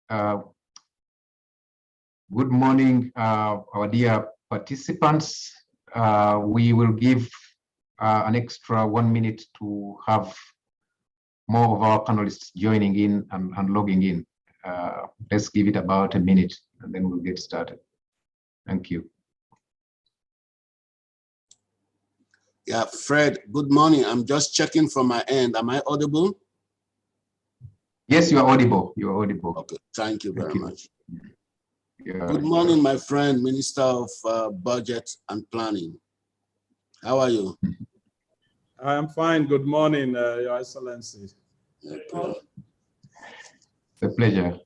Good morning, our dear participants. We will give an extra 1 minute to have more of our panelists joining in and logging in. Let's give it about a minute and then we'll get started. Thank you. Yeah, Fred, good morning. I'm just checking from my end. Am I audible? Yes, you are audible. You are audible. Okay, thank you very much. Yeah. Good morning, my friend, Minister of Budget and Planning. How are you? I am fine. Good morning, Your Excellency. Okay. It's a pleasure.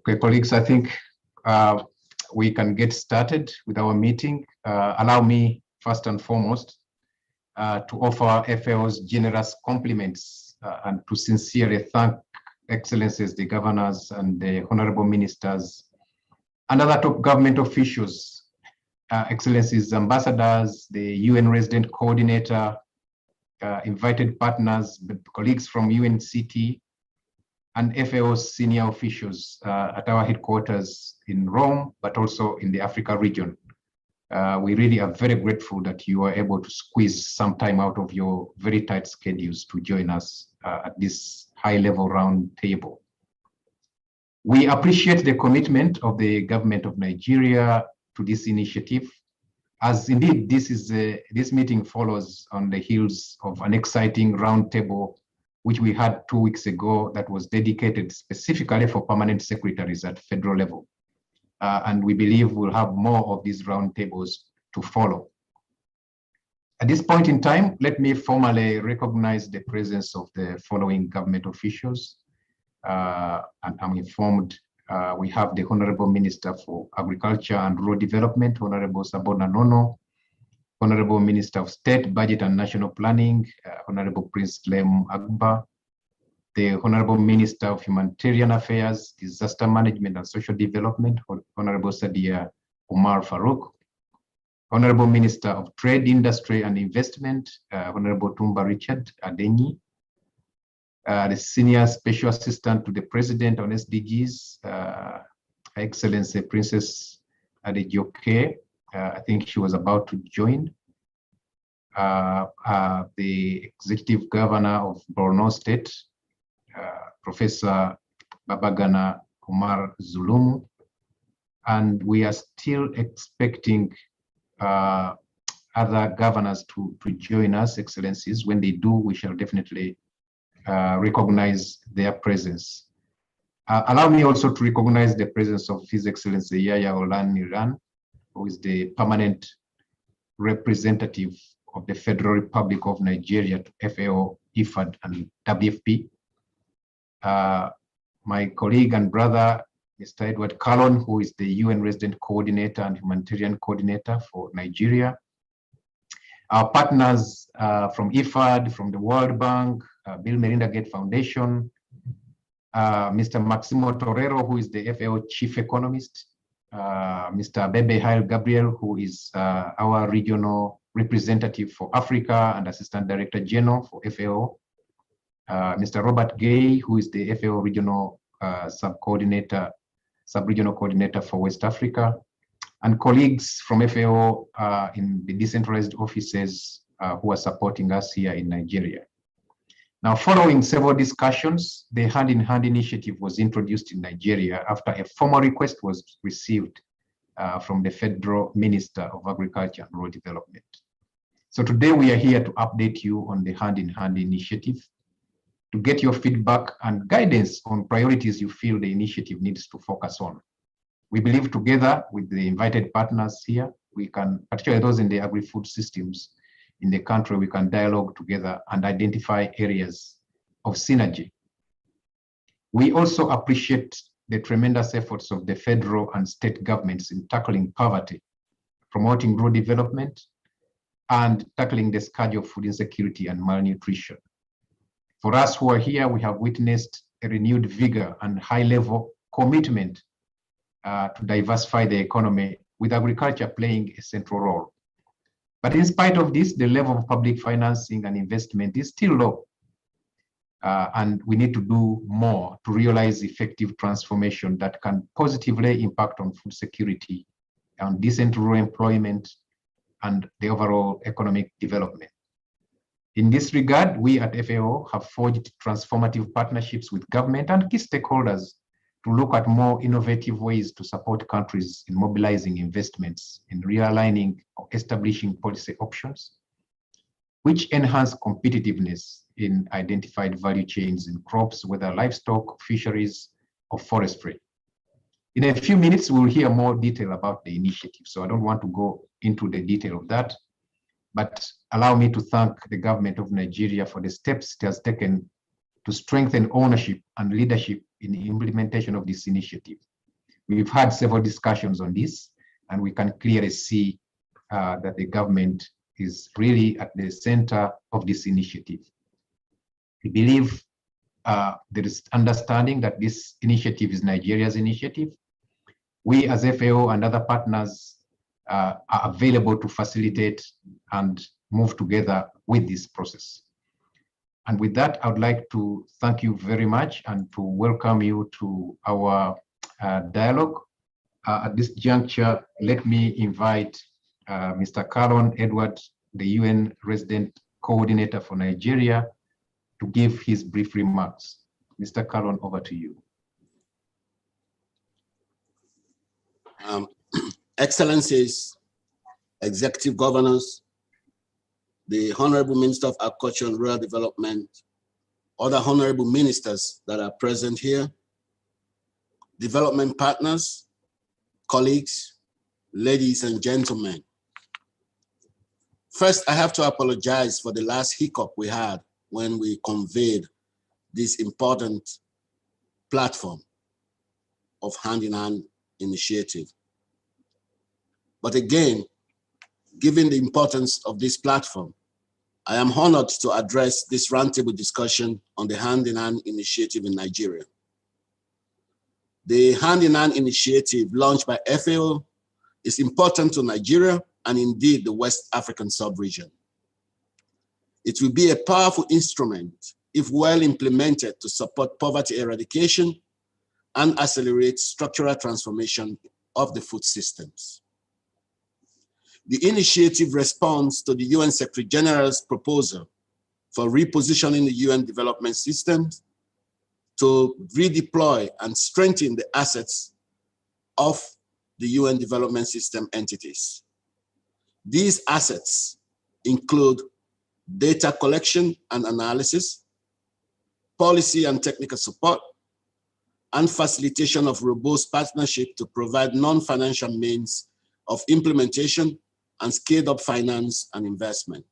Okay, colleagues, I think we can get started with our meeting. Allow me, first and foremost, to offer FAO's generous compliments and to sincerely thank Excellencies, the governors and the honorable ministers and other top government officials, Excellencies, ambassadors, the UN resident coordinator, invited partners, colleagues from UNCT, and FAO's senior officials at our headquarters in Rome, but also in the Africa region. We really are very grateful that you are able to squeeze some time out of your very tight schedules to join us at this high-level round table. We appreciate the commitment of the government of Nigeria to this initiative, as indeed this meeting follows on the heels of an exciting roundtable which we had 2 weeks ago that was dedicated specifically for permanent secretaries at federal level. And we believe we'll have more of these roundtables to follow. At this point in time, let me formally recognize the presence of the following government officials. And I'm informed we have the Honorable Minister for Agriculture and Rural Development, Honorable Sabona Nono, Honorable Minister of State, Budget and National Planning, Honorable Prince Clem Agba, the Honorable Minister of Humanitarian Affairs, Disaster Management and Social Development, Honorable Sadia Omar Farouk, Honorable Minister of Trade, Industry and Investment, Honorable Tumba Richard Adenyi, the Senior Special Assistant to the President on SDGs, Her Excellency Princess Adejoke, I think she was about to join, the Executive Governor of Borno State, Professor Babagana Omar Zulumu, and we are still expecting other governors to join us, Excellencies. When they do, we shall definitely recognize their presence. Allow me also to recognize the presence of His Excellency Yaya Olan Niran, who is the permanent representative of the Federal Republic of Nigeria to FAO, IFAD, and WFP. My colleague and brother, Mr. Edward Kalon, who is the UN Resident Coordinator and Humanitarian Coordinator for Nigeria. Our partners from IFAD, from the World Bank, Bill Melinda Gates Foundation, Mr. Maximo Torero, who is the FAO Chief Economist, Mr. Bebe Haile Gabriel, who is our regional representative for Africa and Assistant Director General for FAO, Mr. Robert Gay, who is the FAO regional sub-regional coordinator for West Africa, and colleagues from FAO in the decentralized offices who are supporting us here in Nigeria. Now, following several discussions, the hand-in-hand initiative was introduced in Nigeria after a formal request was received from the Federal Minister of Agriculture and Rural Development. So today we are here to update you on the hand-in-hand initiative, to get your feedback and guidance on priorities you feel the initiative needs to focus on. We believe together with the invited partners here, we can, particularly those in the agri-food systems in the country, we can dialogue together and identify areas of synergy. We also appreciate the tremendous efforts of the federal and state governments in tackling poverty, promoting rural development, and tackling the scourge of food insecurity and malnutrition. For us who are here, we have witnessed a renewed vigor and high-level commitment to diversify the economy, with agriculture playing a central role. But in spite of this, the level of public financing and investment is still low. And we need to do more to realize effective transformation that can positively impact on food security, on decent rural employment, and the overall economic development. In this regard, we at FAO have forged transformative partnerships with government and key stakeholders to look at more innovative ways to support countries in mobilizing investments, in realigning or establishing policy options, which enhance competitiveness in identified value chains in crops, whether livestock, fisheries, or forestry. In a few minutes, we'll hear more detail about the initiative, so I don't want to go into the detail of that, but allow me to thank the government of Nigeria for the steps it has taken to strengthen ownership and leadership in the implementation of this initiative. We've had several discussions on this, and we can clearly see that the government is really at the center of this initiative. We believe there is understanding that this initiative is Nigeria's initiative. We as FAO and other partners are available to facilitate and move together with this process. And with that, I would like to thank you very much and to welcome you to our dialogue. At this juncture, let me invite Mr. Kalon Edward, the UN Resident Coordinator for Nigeria, to give his brief remarks. Mr. Kalon, over to you. Excellencies, Executive Governors, the Honorable Minister of Agriculture and Rural Development, other honorable ministers that are present here, development partners, colleagues, ladies and gentlemen. First, I have to apologize for the last hiccup we had when we conveyed this important platform of hand-in-hand initiative. But again, given the importance of this platform, I am honored to address this roundtable discussion on the Hand in Hand initiative in Nigeria. The Hand in Hand initiative launched by FAO is important to Nigeria and indeed the West African sub-region. It will be a powerful instrument if well implemented to support poverty eradication and accelerate structural transformation of the food systems. The initiative responds to the UN Secretary General's proposal for repositioning the UN development systems to redeploy and strengthen the assets of the UN development system entities. These assets include data collection and analysis, policy and technical support, and facilitation of robust partnership to provide non-financial means of implementation and scaled up finance and investment.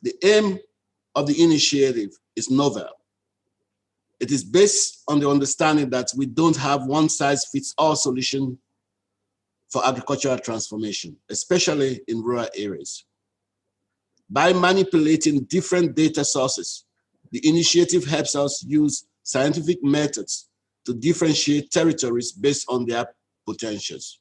The aim of the initiative is novel. It is based on the understanding that we don't have one size fits all solution for agricultural transformation, especially in rural areas. By manipulating different data sources, the initiative helps us use scientific methods to differentiate territories based on their potentials.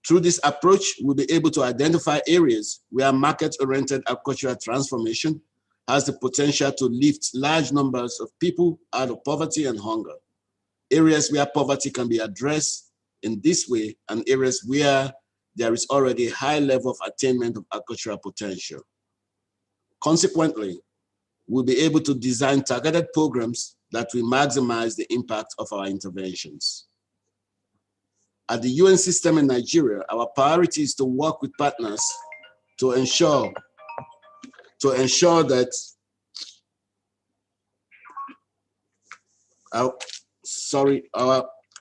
Through this approach, we'll be able to identify areas where market-oriented agricultural transformation has the potential to lift large numbers of people out of poverty and hunger, areas where poverty can be addressed in this way, and areas where there is already a high level of attainment of agricultural potential. Consequently, we'll be able to design targeted programs that will maximize the impact of our interventions. At the UN system in Nigeria, our priority is to work with partners to ensure that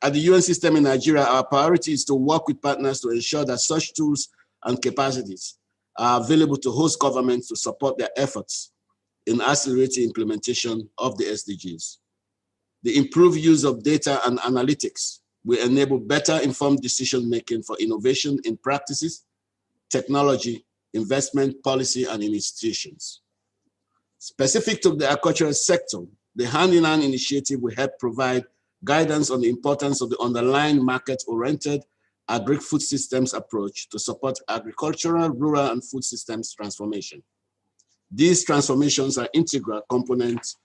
at the UN system in Nigeria, our priority is to work with partners to ensure that such tools and capacities are available to host governments to support their efforts in accelerating implementation of the SDGs. The improved use of data and analytics will enable better informed decision-making for innovation in practices, technology, investment, policy, and in institutions. Specific to the agricultural sector, the Hand in Hand initiative will help provide guidance on the importance of the underlying market-oriented agri-food systems approach to support agricultural, rural, and food systems transformation. These transformations are integral components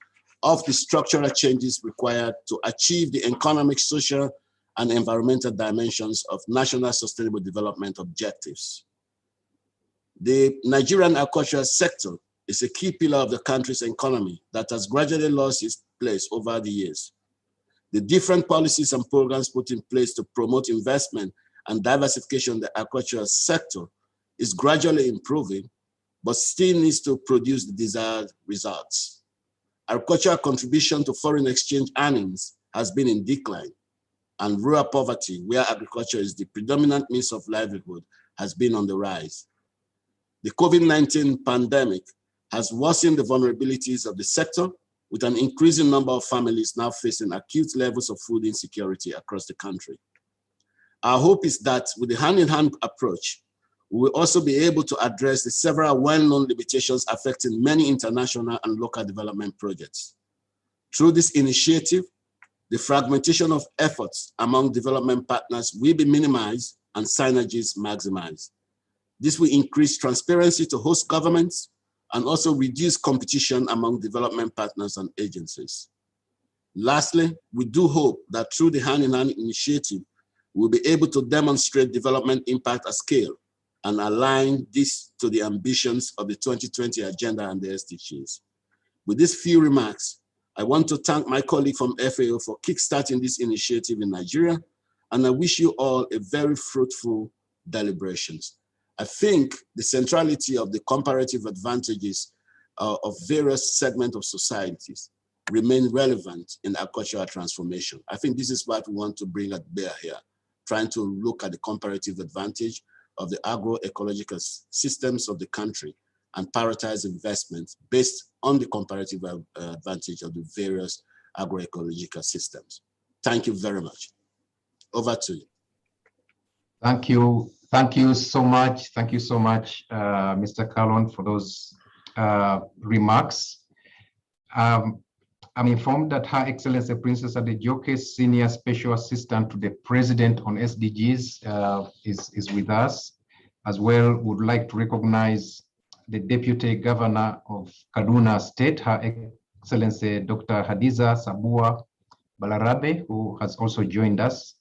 of the structural changes required to achieve the economic, social, and environmental dimensions of national sustainable development objectives. The Nigerian agricultural sector is a key pillar of the country's economy that has gradually lost its place over the years. The different policies and programs put in place to promote investment and diversification in the agricultural sector is gradually improving, but still needs to produce the desired results. Agricultural contribution to foreign exchange earnings has been in decline, and rural poverty, where agriculture is the predominant means of livelihood, has been on the rise. The COVID-19 pandemic has worsened the vulnerabilities of the sector, with an increasing number of families now facing acute levels of food insecurity across the country. Our hope is that with the hand-in-hand approach, we will also be able to address the several well-known limitations affecting many international and local development projects. Through this initiative, the fragmentation of efforts among development partners will be minimized and synergies maximized. This will increase transparency to host governments and also reduce competition among development partners and agencies. Lastly, we do hope that through the Hand-in-Hand initiative, we'll be able to demonstrate development impact at scale and align this to the ambitions of the 2020 Agenda and the SDGs. With these few remarks, I want to thank my colleague from FAO for kickstarting this initiative in Nigeria, and I wish you all a very fruitful deliberations. I think the centrality of the comparative advantages of various segments of societies remain relevant in agricultural transformation. I think this is what we want to bring at bear here, trying to look at the comparative advantage of the agroecological systems of the country and prioritize investments based on the comparative advantage of the various agroecological systems. Thank you very much. Over to you. Thank you. Thank you so much. Thank you so much, Mr. Kalon, for those remarks. I'm informed that Her Excellency Princess Adejoke, Senior Special Assistant to the President on SDGs, is with us. As well, would like to recognize the Deputy Governor of Kaduna State, Her Excellency Dr. Hadiza Sabua Balarabe, who has also joined us,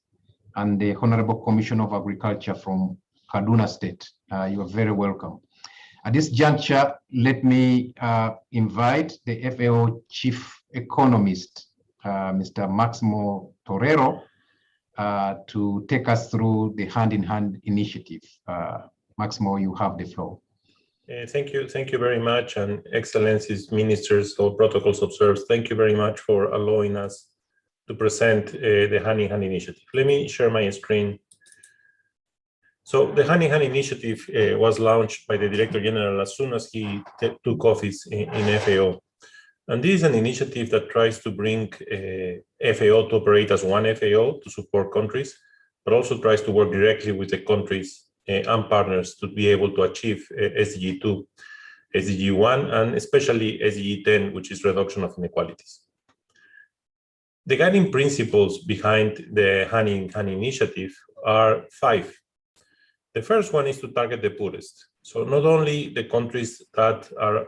and the Honorable Commissioner of Agriculture from Kaduna State. You are very welcome. At this juncture, let me invite the FAO Chief Economist, Mr. Maximo Torero, to take us through the hand-in-hand initiative. Maximo, you have the floor. Thank you very much, and Excellencies, Ministers, all protocols observed. Thank you very much for allowing us to present the hand-in-hand initiative. Let me share my screen. So the hand-in-hand initiative was launched by the Director General as soon as he took office in FAO. And this is an initiative that tries to bring FAO to operate as one FAO to support countries, but also tries to work directly with the countries and partners to be able to achieve SDG 2, SDG 1, and especially SDG 10, which is reduction of inequalities. The guiding principles behind the hand-in-hand initiative are 5. The first one is to target the poorest. So not only the countries that are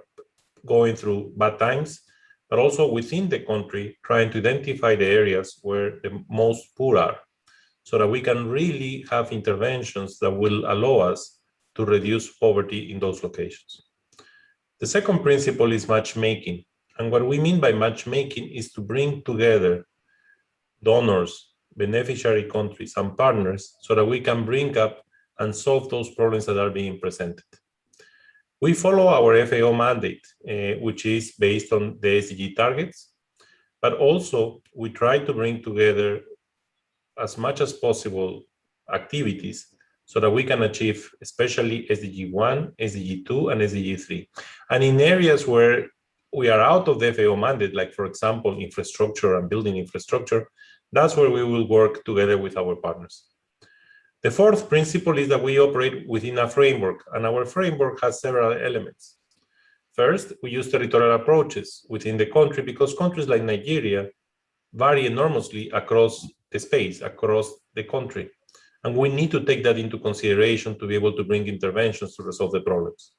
going through bad times, but also within the country, trying to identify the areas where the most poor are, so that we can really have interventions that will allow us to reduce poverty in those locations. The second principle is matchmaking. And what we mean by matchmaking is to bring together donors, beneficiary countries, and partners so that we can bring up and solve those problems that are being presented. We follow our FAO mandate, which is based on the SDG targets, but also we try to bring together as much as possible activities so that we can achieve especially SDG 1, SDG 2, and SDG 3. And in areas where we are out of the FAO mandate, like for example, infrastructure and building infrastructure, that's where we will work together with our partners. The fourth principle is that we operate within a framework, and our framework has several elements. First, we use territorial approaches within the country because countries like Nigeria vary enormously across the space, across the country. And we need to take that into consideration to be able to bring interventions to resolve the problems.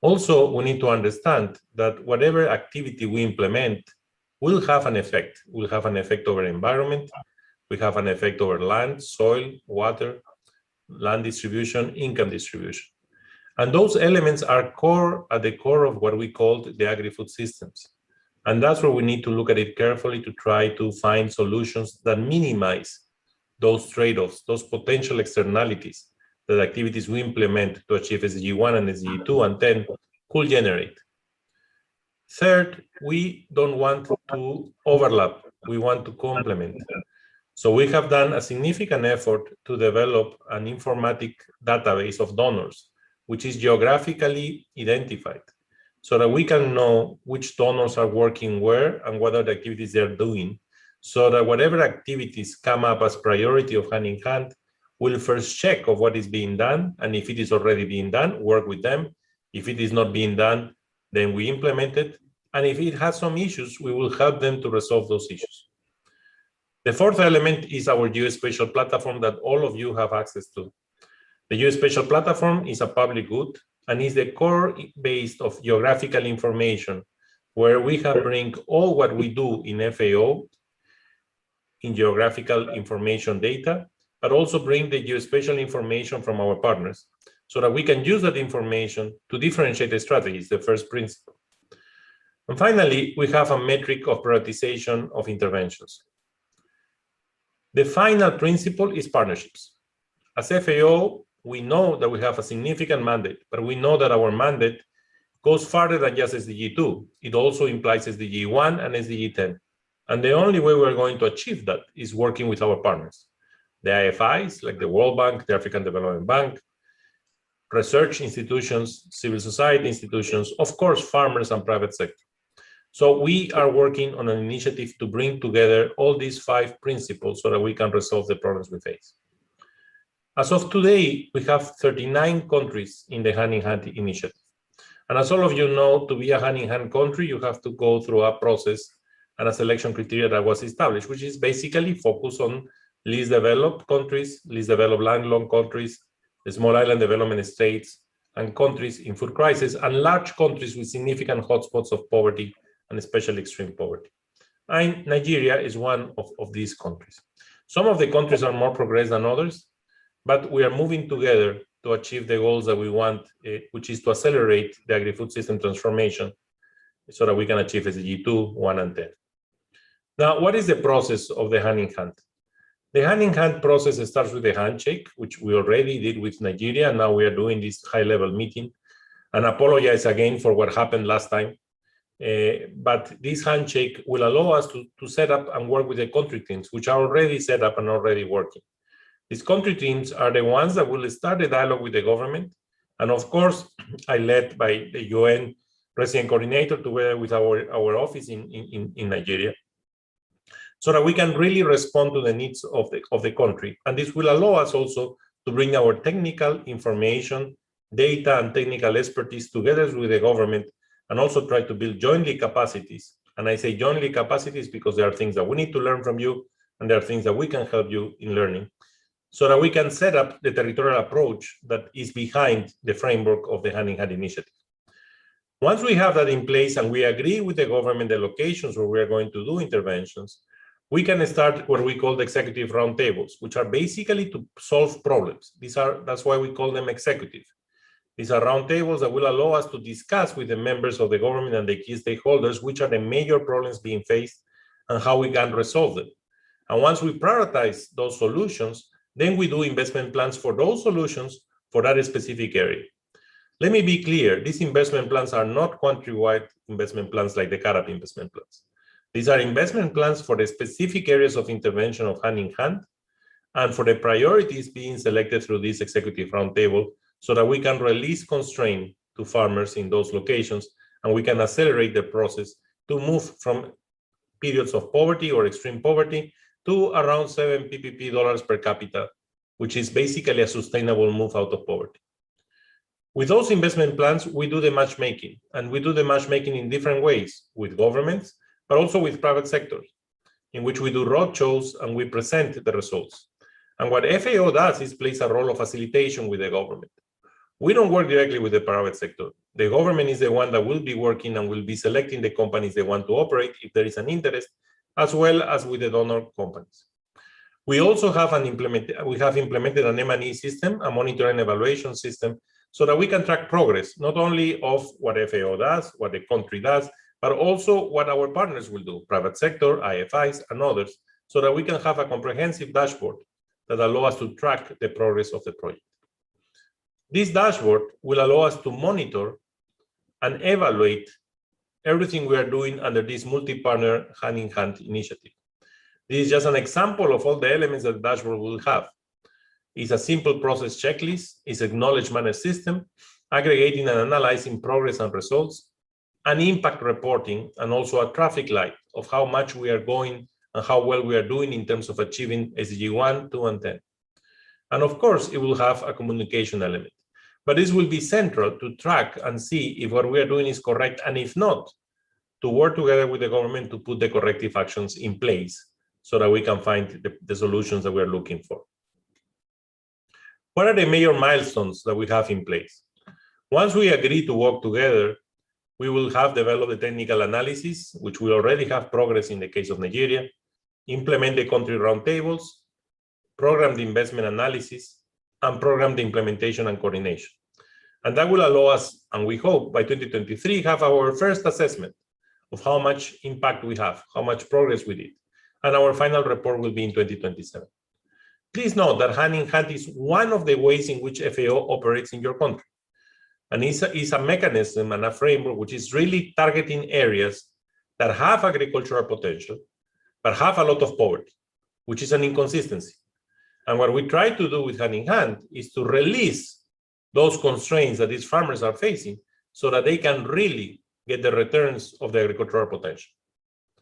Also, we need to understand that whatever activity we implement will have an effect. Will have an effect over environment, we have an effect over land, soil, water, land distribution, income distribution. And those elements are at the core of what we call the agri-food systems. And that's where we need to look at it carefully to try to find solutions that minimize those trade-offs, those potential externalities that activities we implement to achieve SDG 1 and SDG 2 and 10 could generate. Third, we don't want to overlap, we want to complement. So we have done a significant effort to develop an informatic database of donors, which is geographically identified, so that we can know which donors are working where and what are the activities they're doing, so that whatever activities come up as priority of hand-in-hand, we'll first check of what is being done, and if it is already being done, work with them. If it is not being done, then we implement it, and if it has some issues, we will help them to resolve those issues. The fourth element is our geospatial platform that all of you have access to. The geospatial platform is a public good and is the core base of geographical information, where we have bring all what we do in FAO in geographical information data, but also bring the geospatial information from our partners so that we can use that information to differentiate the strategies, the first principle. And finally, we have a metric of prioritization of interventions. The final principle is partnerships. As FAO, we know that we have a significant mandate, but we know that our mandate goes farther than just SDG 2. It also implies SDG 1 and SDG 10. And the only way we're going to achieve that is working with our partners. The IFIs, like the World Bank, the African Development Bank, research institutions, civil society institutions, of course, farmers and private sector. So we are working on an initiative to bring together all these 5 principles so that we can resolve the problems we face. As of today, we have 39 countries in the hand-in-hand initiative. And as all of you know, to be a hand-in-hand country, you have to go through a process and a selection criteria that was established, which is basically focused on least developed countries, least developed landlocked countries, the small island development states, and countries in food crisis, and large countries with significant hotspots of poverty, and especially extreme poverty. And Nigeria is one of these countries. Some of the countries are more progressed than others, but we are moving together to achieve the goals that we want, which is to accelerate the agri-food system transformation so that we can achieve SDG 2, 1, and 10. Now, what is the process of the hand-in-hand? The hand-in-hand process starts with the handshake, which we already did with Nigeria, and now we are doing this high-level meeting. And apologize again for what happened last time. But this handshake will allow us to set up and work with the country teams, which are already set up and already working. These country teams are the ones that will start the dialogue with the government. And of course, I led by the UN Resident Coordinator together with our office in Nigeria, so that we can really respond to the needs of the country. And this will allow us also to bring our technical information, data, and technical expertise together with the government, and also try to build jointly capacities. And I say jointly capacities because there are things that we need to learn from you, and there are things that we can help you in learning, so that we can set up the territorial approach that is behind the framework of the hand-in-hand initiative. Once we have that in place and we agree with the government the locations where we are going to do interventions, we can start what we call the executive roundtables, which are basically to solve problems. That's why we call them executive. These are roundtables that will allow us to discuss with the members of the government and the key stakeholders which are the major problems being faced and how we can resolve them. And once we prioritize those solutions, then we do investment plans for those solutions for that specific area. Let me be clear, these investment plans are not country-wide investment plans like the CARAP investment plans. These are investment plans for the specific areas of intervention of hand-in-hand and for the priorities being selected through this executive roundtable so that we can release constraint to farmers in those locations and we can accelerate the process to move from periods of poverty or extreme poverty to around 7 PPP dollars per capita, which is basically a sustainable move out of poverty. With those investment plans, we do the matchmaking, and we do the matchmaking in different ways with governments, but also with private sectors, in which we do roadshows and we present the results. And what FAO does is plays a role of facilitation with the government. We don't work directly with the private sector. The government is the one that will be working and will be selecting the companies they want to operate if there is an interest, as well as with the donor companies. We also have implemented an M&E system, a monitor and evaluation system, so that we can track progress, not only of what FAO does, what the country does, but also what our partners will do, private sector, IFIs, and others, so that we can have a comprehensive dashboard that allow us to track the progress of the project. This dashboard will allow us to monitor and evaluate everything we are doing under this multi-partner hand-in-hand initiative. This is just an example of all the elements that the dashboard will have. It's a simple process checklist, it's a knowledge management system, aggregating and analyzing progress and results, an impact reporting, and also a traffic light of how much we are going and how well we are doing in terms of achieving SDG 1, 2, and 10. And of course, it will have a communication element. But this will be central to track and see if what we are doing is correct, and if not, to work together with the government to put the corrective actions in place so that we can find the solutions that we are looking for. What are the major milestones that we have in place? Once we agree to work together, we will have developed the technical analysis, which we already have progress in the case of Nigeria, implement the country roundtables, program the investment analysis, and program the implementation and coordination. And that will allow us, and we hope by 2023, have our first assessment of how much impact we have, how much progress we did. And our final report will be in 2027. Please note that hand-in-hand is one of the ways in which FAO operates in your country. And it's a mechanism and a framework which is really targeting areas that have agricultural potential, but have a lot of poverty, which is an inconsistency. And what we try to do with hand-in-hand is to release those constraints that these farmers are facing so that they can really get the returns of the agricultural potential.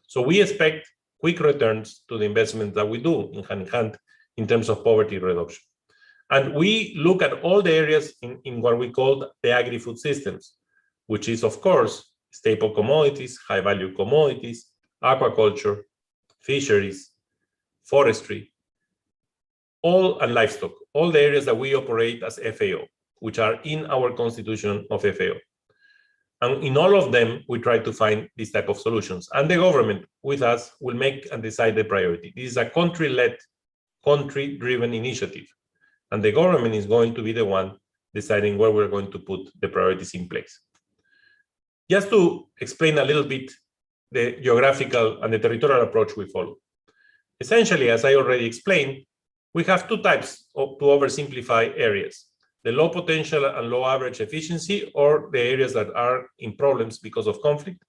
So we expect quick returns to the investment that we do in hand-in-hand in terms of poverty reduction. And we look at all the areas in what we call the agri-food systems, which is, of course, staple commodities, high-value commodities, aquaculture, fisheries, forestry, and livestock, all the areas that we operate as FAO, which are in our constitution of FAO. And in all of them, we try to find this type of solutions. And the government with us will make and decide the priority. This is a country-led, country-driven initiative. And the government is going to be the one deciding where we're going to put the priorities in place. Just to explain a little bit the geographical and the territorial approach we follow. Essentially, as I already explained, we have two types to oversimplify areas: the low potential and low average efficiency, or the areas that are in problems because of conflict,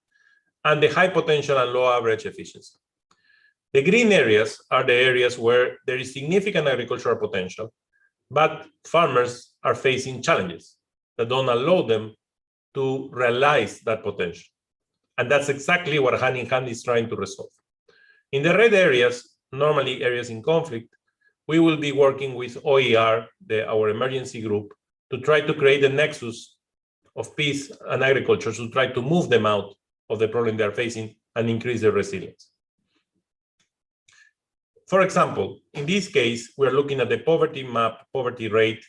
and the high potential and low average efficiency. The green areas are the areas where there is significant agricultural potential, but farmers are facing challenges that don't allow them to realize that potential. And that's exactly what Hand in Hand is trying to resolve. In the red areas, normally areas in conflict, we will be working with OER, our emergency group, to try to create a nexus of peace and agriculture, to try to move them out of the problem they're facing and increase their resilience. For example, in this case, we're looking at the poverty map, poverty rate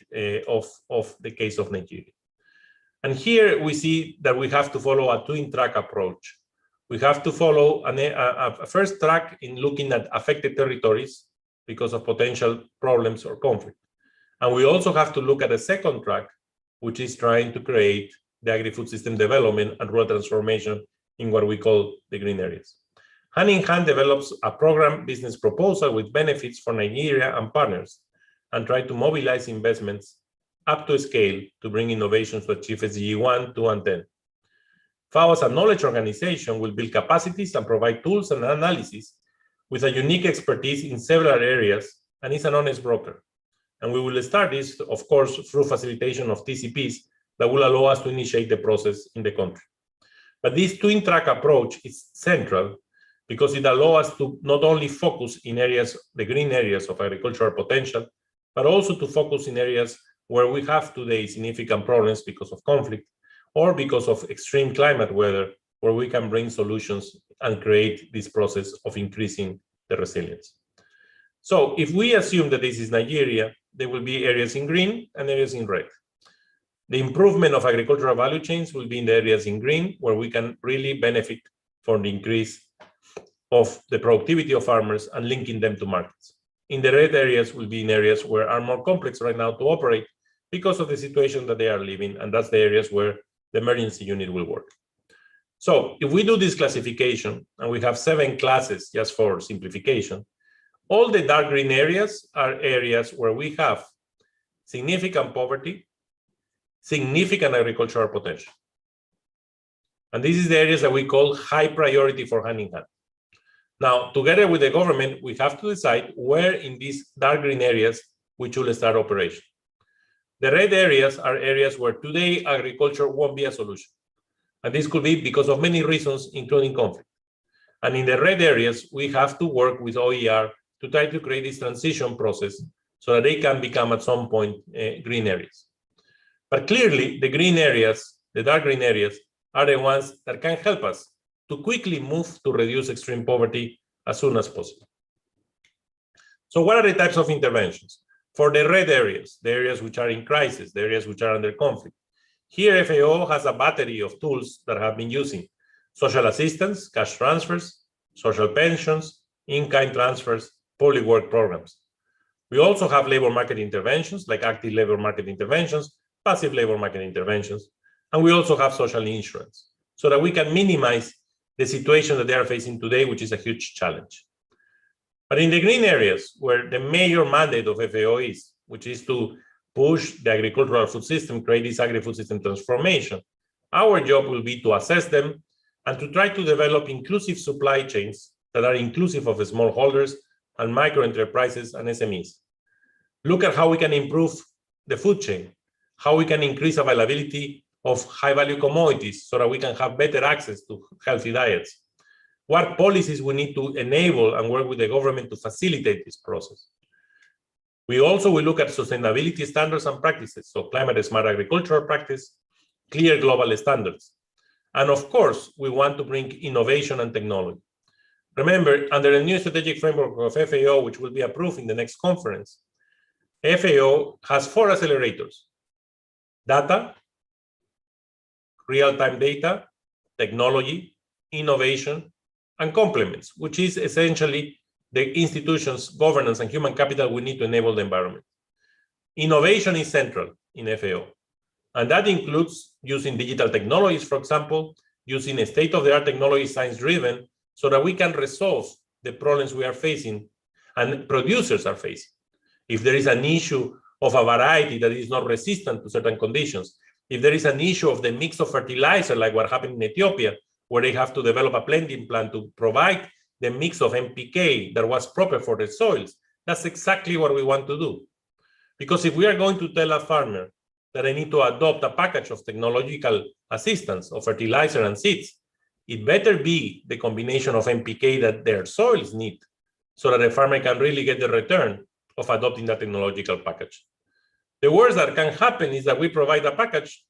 of the case of Nigeria. And here we see that we have to follow a twin-track approach. We have to follow a first track in looking at affected territories because of potential problems or conflict. And we also have to look at a second track, which is trying to create the agri-food system development and rural transformation in what we call the green areas. Hand in Hand develops a program business proposal with benefits for Nigeria and partners, and try to mobilize investments up to scale to bring innovations to achieve SDG 1, 2, and 10. FAO as a knowledge organization will build capacities and provide tools and analysis with a unique expertise in several areas, and is an honest broker. And we will start this, of course, through facilitation of TCPs that will allow us to initiate the process in the country. But this twin-track approach is central because it allows us to not only focus in areas, the green areas of agricultural potential, but also to focus in areas where we have today significant problems because of conflict or because of extreme climate weather, where we can bring solutions and create this process of increasing the resilience. So if we assume that this is Nigeria, there will be areas in green and areas in red. The improvement of agricultural value chains will be in the areas in green, where we can really benefit from the increase of the productivity of farmers and linking them to markets. In the red areas will be in areas where are more complex right now to operate because of the situation that they are living, and that's the areas where the emergency unit will work. So if we do this classification, and we have 7 classes just for simplification, all the dark green areas are areas where we have significant poverty, significant agricultural potential. And this is the areas that we call high priority for Hand in Hand. Now, together with the government, we have to decide where in these dark green areas we should start operation. The red areas are areas where today agriculture won't be a solution. And this could be because of many reasons, including conflict. And in the red areas, we have to work with OER to try to create this transition process so that they can become at some point green areas. But clearly, the green areas, the dark green areas, are the ones that can help us to quickly move to reduce extreme poverty as soon as possible. So what are the types of interventions? For the red areas, the areas which are in crisis, the areas which are under conflict, here FAO has a battery of tools that have been using: social assistance, cash transfers, social pensions, in-kind transfers, public work programs. We also have labor market interventions like active labor market interventions, passive labor market interventions, and we also have social insurance so that we can minimize the situation that they are facing today, which is a huge challenge. But in the green areas, where the major mandate of FAO is, which is to push the agricultural food system, create this agri-food system transformation, our job will be to assess them and to try to develop inclusive supply chains that are inclusive of smallholders and micro enterprises and SMEs. Look at how we can improve the food chain, how we can increase availability of high-value commodities so that we can have better access to healthy diets. What policies we need to enable and work with the government to facilitate this process. We also will look at sustainability standards and practices, so climate smart agricultural practice, clear global standards. And of course, we want to bring innovation and technology. Remember, under the new strategic framework of FAO, which will be approved in the next conference, FAO has 4 accelerators: data, real-time data, technology, innovation, and complements, which is essentially the institutions, governance, and human capital we need to enable the environment. Innovation is central in FAO, and that includes using digital technologies, for example, using a state-of-the-art technology, science-driven, so that we can resolve the problems we are facing and producers are facing. If there is an issue of a variety that is not resistant to certain conditions, if there is an issue of the mix of fertilizer, like what happened in Ethiopia, where they have to develop a blending plan to provide the mix of NPK that was proper for the soils, that's exactly what we want to do. Because if we are going to tell a farmer that I need to adopt a package of technological assistance of fertilizer and seeds, it better be the combination of NPK that their soils need, so that the farmer can really get the return of adopting that technological package. The worst that can happen is that we provide a package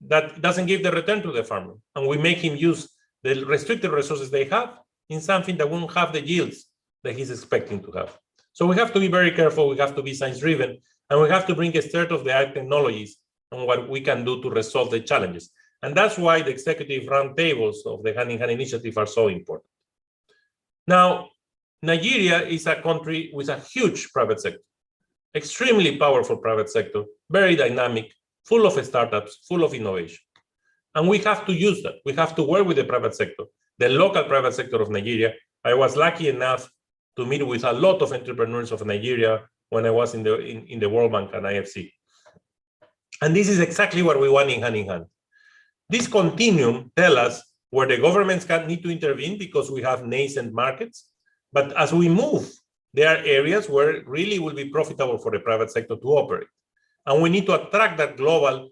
that doesn't give the return to the farmer, and we make him use the restricted resources they have in something that won't have the yields that he's expecting to have. So we have to be very careful, we have to be science-driven, and we have to bring a state-of-the-art technologies on what we can do to resolve the challenges. And that's why the executive roundtables of the Hand-in-Hand initiative are so important. Now, Nigeria is a country with a huge private sector, extremely powerful private sector, very dynamic, full of startups, full of innovation. And we have to use that. We have to work with the private sector, the local private sector of Nigeria. I was lucky enough to meet with a lot of entrepreneurs of Nigeria when I was in the World Bank and IFC. And this is exactly what we want in Hand-in-Hand. This continuum tells us where the governments need to intervene because we have nascent markets. But as we move, there are areas where it really will be profitable for the private sector to operate. And we need to attract that global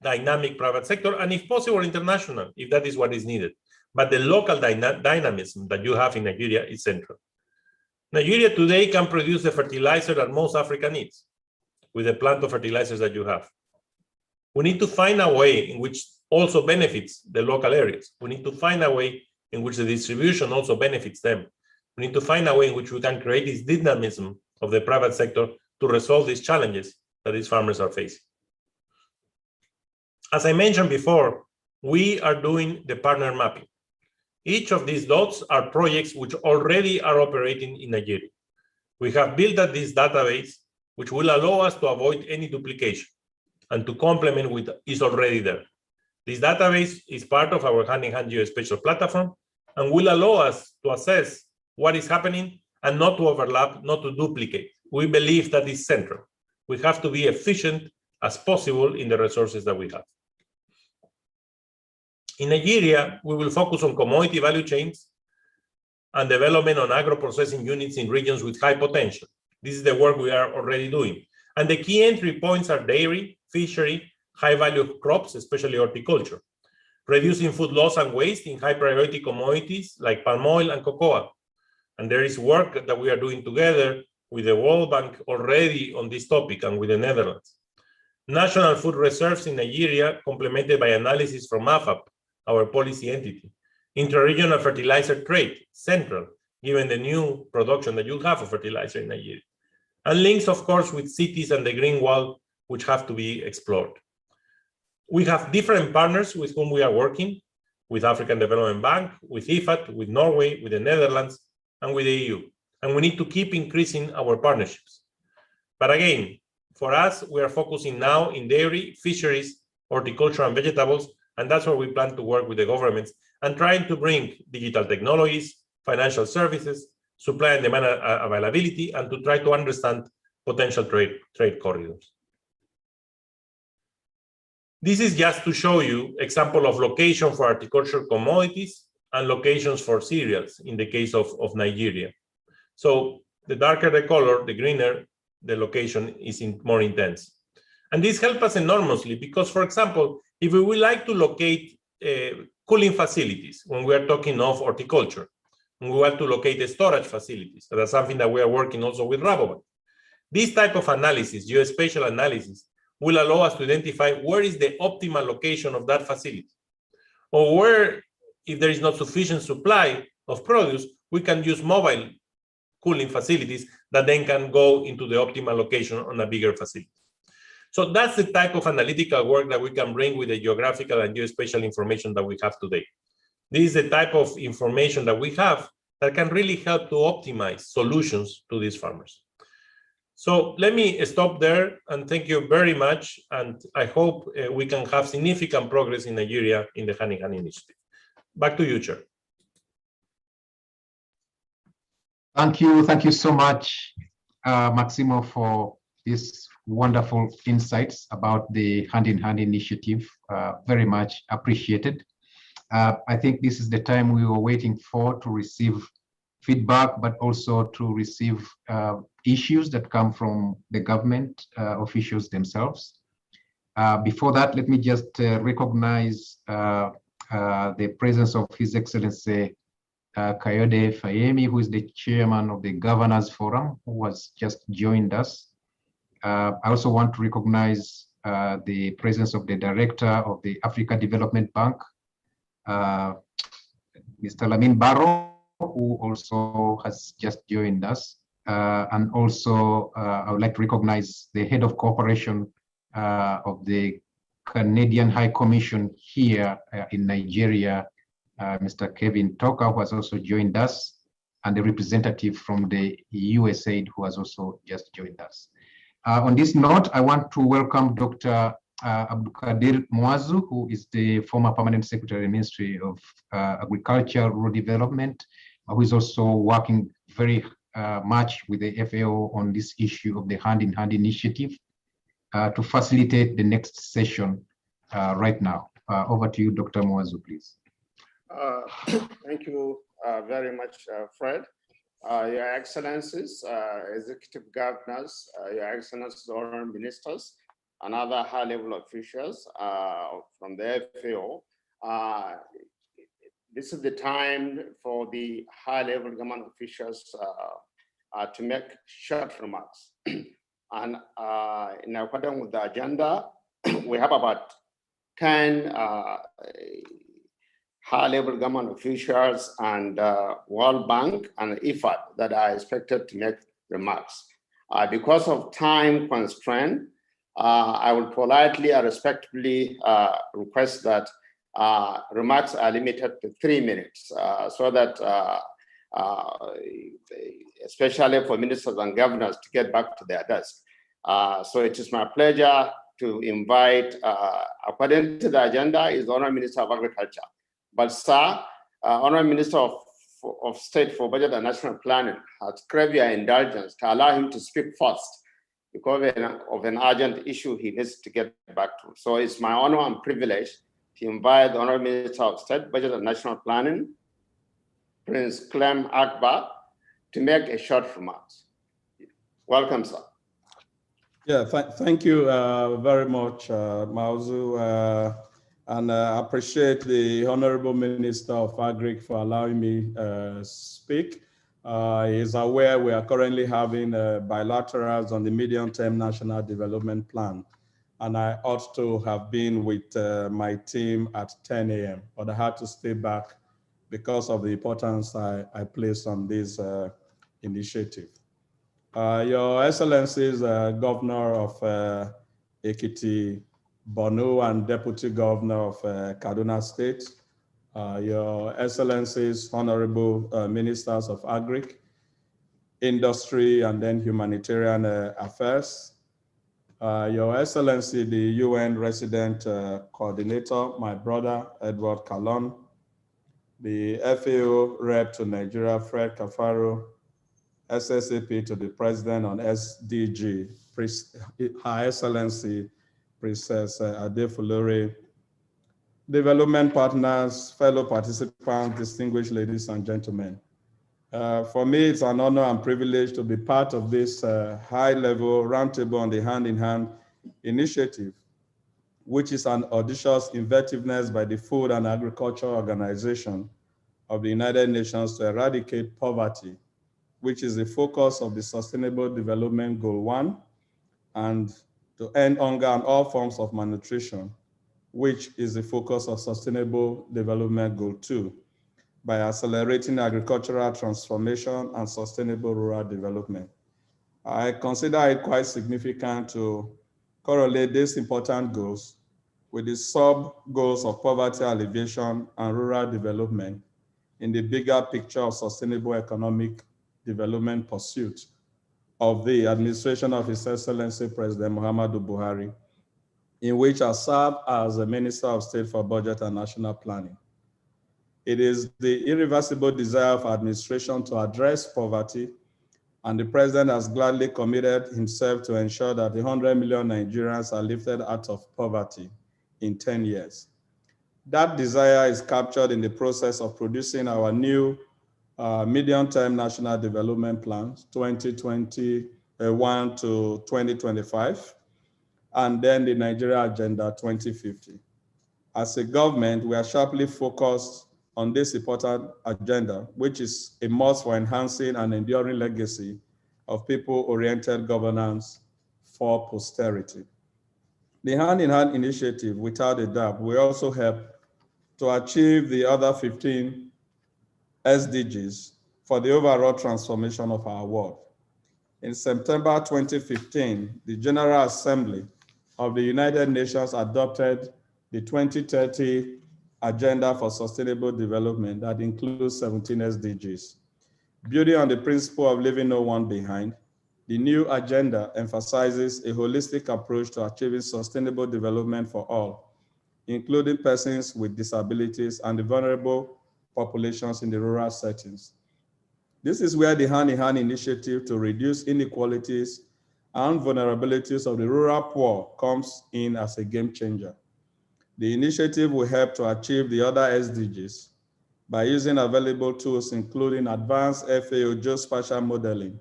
dynamic private sector, and if possible, international, if that is what is needed. But the local dynamism that you have in Nigeria is central. Nigeria today can produce the fertilizer that most Africa needs with the plant of fertilizers that you have. We need to find a way in which also benefits the local areas. We need to find a way in which the distribution also benefits them. We need to find a way in which we can create this dynamism of the private sector to resolve these challenges that these farmers are facing. As I mentioned before, we are doing the partner mapping. Each of these dots are projects which already are operating in Nigeria. We have built this database, which will allow us to avoid any duplication and to complement with is already there. This database is part of our Hand-in-Hand geospatial platform and will allow us to assess what is happening and not to overlap, not to duplicate. We believe that is central. We have to be efficient as possible in the resources that we have. In Nigeria, we will focus on commodity value chains and development on agro-processing units in regions with high potential. This is the work we are already doing. And the key entry points are dairy, fishery, high-value crops, especially horticulture, reducing food loss and waste in high-priority commodities like palm oil and cocoa. And there is work that we are doing together with the World Bank already on this topic and with the Netherlands. National food reserves in Nigeria, complemented by analysis from AFAP, our policy entity. Inter-regional fertilizer trade, central, given the new production that you have of fertilizer in Nigeria. And links, of course, with cities and the Green Wall, which have to be explored. We have different partners with whom we are working, with African Development Bank, with IFAD, with Norway, with the Netherlands, and with the EU. And we need to keep increasing our partnerships. But again, for us, we are focusing now in dairy, fisheries, horticulture, and vegetables, and that's where we plan to work with the governments and trying to bring digital technologies, financial services, supply and demand availability, and to try to understand potential trade corridors. This is just to show you example of location for horticultural commodities and locations for cereals in the case of Nigeria. So the darker the color, the greener the location is more intense. And this helps us enormously because, for example, if we would like to locate cooling facilities when we are talking of horticulture, and we want to locate the storage facilities, that's something that we are working also with Rabobank. This type of analysis, geospatial analysis, will allow us to identify where is the optimal location of that facility, or where, if there is not sufficient supply of produce, we can use mobile cooling facilities that then can go into the optimal location on a bigger facility. So that's the type of analytical work that we can bring with the geographical and geospatial information that we have today. This is the type of information that we have that can really help to optimize solutions to these farmers. So let me stop there and thank you very much. And I hope we can have significant progress in Nigeria in the Honey Initiative. Back to you, Chair. Thank you so much, Maximo, for these wonderful insights about the Hand in Hand initiative. Very much appreciated. I think this is the time we were waiting for to receive feedback, but also to receive issues that come from the government officials themselves. Before that, let me just recognize the presence of His Excellency Kayode Fayemi, who is the chairman of the Governors Forum, who has just joined us. I also want to recognize the presence of the director of the Africa Development Bank, Mr. Lamin Barrow, who also has just joined us. And also, I would like to recognize the head of cooperation of the Canadian High Commission here in Nigeria, Mr. Kevin Toka, who has also joined us, and the representative from the USAID, who has also just joined us. On this note, I want to welcome Dr. Abdulkadir Muazu, who is the former Permanent Secretary of the Ministry of Agriculture, Rural Development, who is also working very much with the FAO on this issue of the Hand in Hand initiative to facilitate the next session right now. Over to you, Dr. Muazu, please. Thank you very much, Fred. Your Excellencies, Executive Governors, Your Excellencies, Honorable Ministers, and other high-level officials from the FAO. This is the time for the high-level government officials to make short remarks. And in accordance with the agenda, we have about 10 high-level government officials and World Bank and IFAD that are expected to make remarks. Because of time constraint, I will politely and respectfully request that remarks are limited to 3 minutes so that, especially for ministers and governors to get back to their desk. So it is my pleasure to invite, according to the agenda, is the Honorable Minister of Agriculture. But sir, Honorable Minister of State for Budget and National Planning has craved your indulgence to allow him to speak first because of an urgent issue he needs to get back to. So it's my honor and privilege to invite the Honorable Minister of State, Budget and National Planning, Prince Clem Akbar, to make a short remarks. Welcome, sir. Yeah, thank you very much, Mauzu. And I appreciate the Honorable Minister of Agric for allowing me to speak. He is aware we are currently having bilaterals on the medium-term national development plan. And I ought to have been with my team at 10 a.m., but I had to stay back because of the importance I place on this initiative. Your Excellencies, Governor of Ekiti, Borno, and Deputy Governor of Kaduna State, Your Excellencies, Honorable Ministers of Agric, Industry, and then Humanitarian Affairs, Your Excellency, the UN Resident Coordinator, my brother, Edward Kalon, the FAO Rep to Nigeria, Fred Kafaro, SSAP to the President on SDG, Her Excellency, Princess Adefulore, development partners, fellow participants, distinguished ladies and gentlemen. For me, it's an honor and privilege to be part of this high-level roundtable on the Hand-in-Hand initiative, which is an audacious inventiveness by the Food and Agriculture Organization of the United Nations to eradicate poverty, which is the focus of the Sustainable Development Goal 1, and to end hunger and all forms of malnutrition, which is the focus of Sustainable Development Goal 2, by accelerating agricultural transformation and sustainable rural development. I consider it quite significant to correlate these important goals with the sub-goals of poverty alleviation and rural development in the bigger picture of sustainable economic development pursuit of the administration of His Excellency President Muhammadu Buhari, in which I serve as the Minister of State for Budget and National Planning. It is the irreversible desire of administration to address poverty, and the President has gladly committed himself to ensure that 100 million Nigerians are lifted out of poverty in 10 years. That desire is captured in the process of producing our new medium-term national development plans, 2021 to 2025, and then the Nigeria Agenda 2050. As a government, we are sharply focused on this important agenda, which is a must for enhancing an enduring legacy of people-oriented governance for posterity. The hand-in-hand initiative, without a doubt, will also help to achieve the other 15 SDGs for the overall transformation of our world. In September 2015, the General Assembly of the United Nations adopted the 2030 Agenda for Sustainable Development that includes 17 SDGs. Building on the principle of leaving no one behind, the new agenda emphasizes a holistic approach to achieving sustainable development for all, including persons with disabilities and the vulnerable populations in the rural settings. This is where the hand-in-hand initiative to reduce inequalities and vulnerabilities of the rural poor comes in as a game changer. The initiative will help to achieve the other SDGs by using available tools, including advanced FAO geospatial modeling,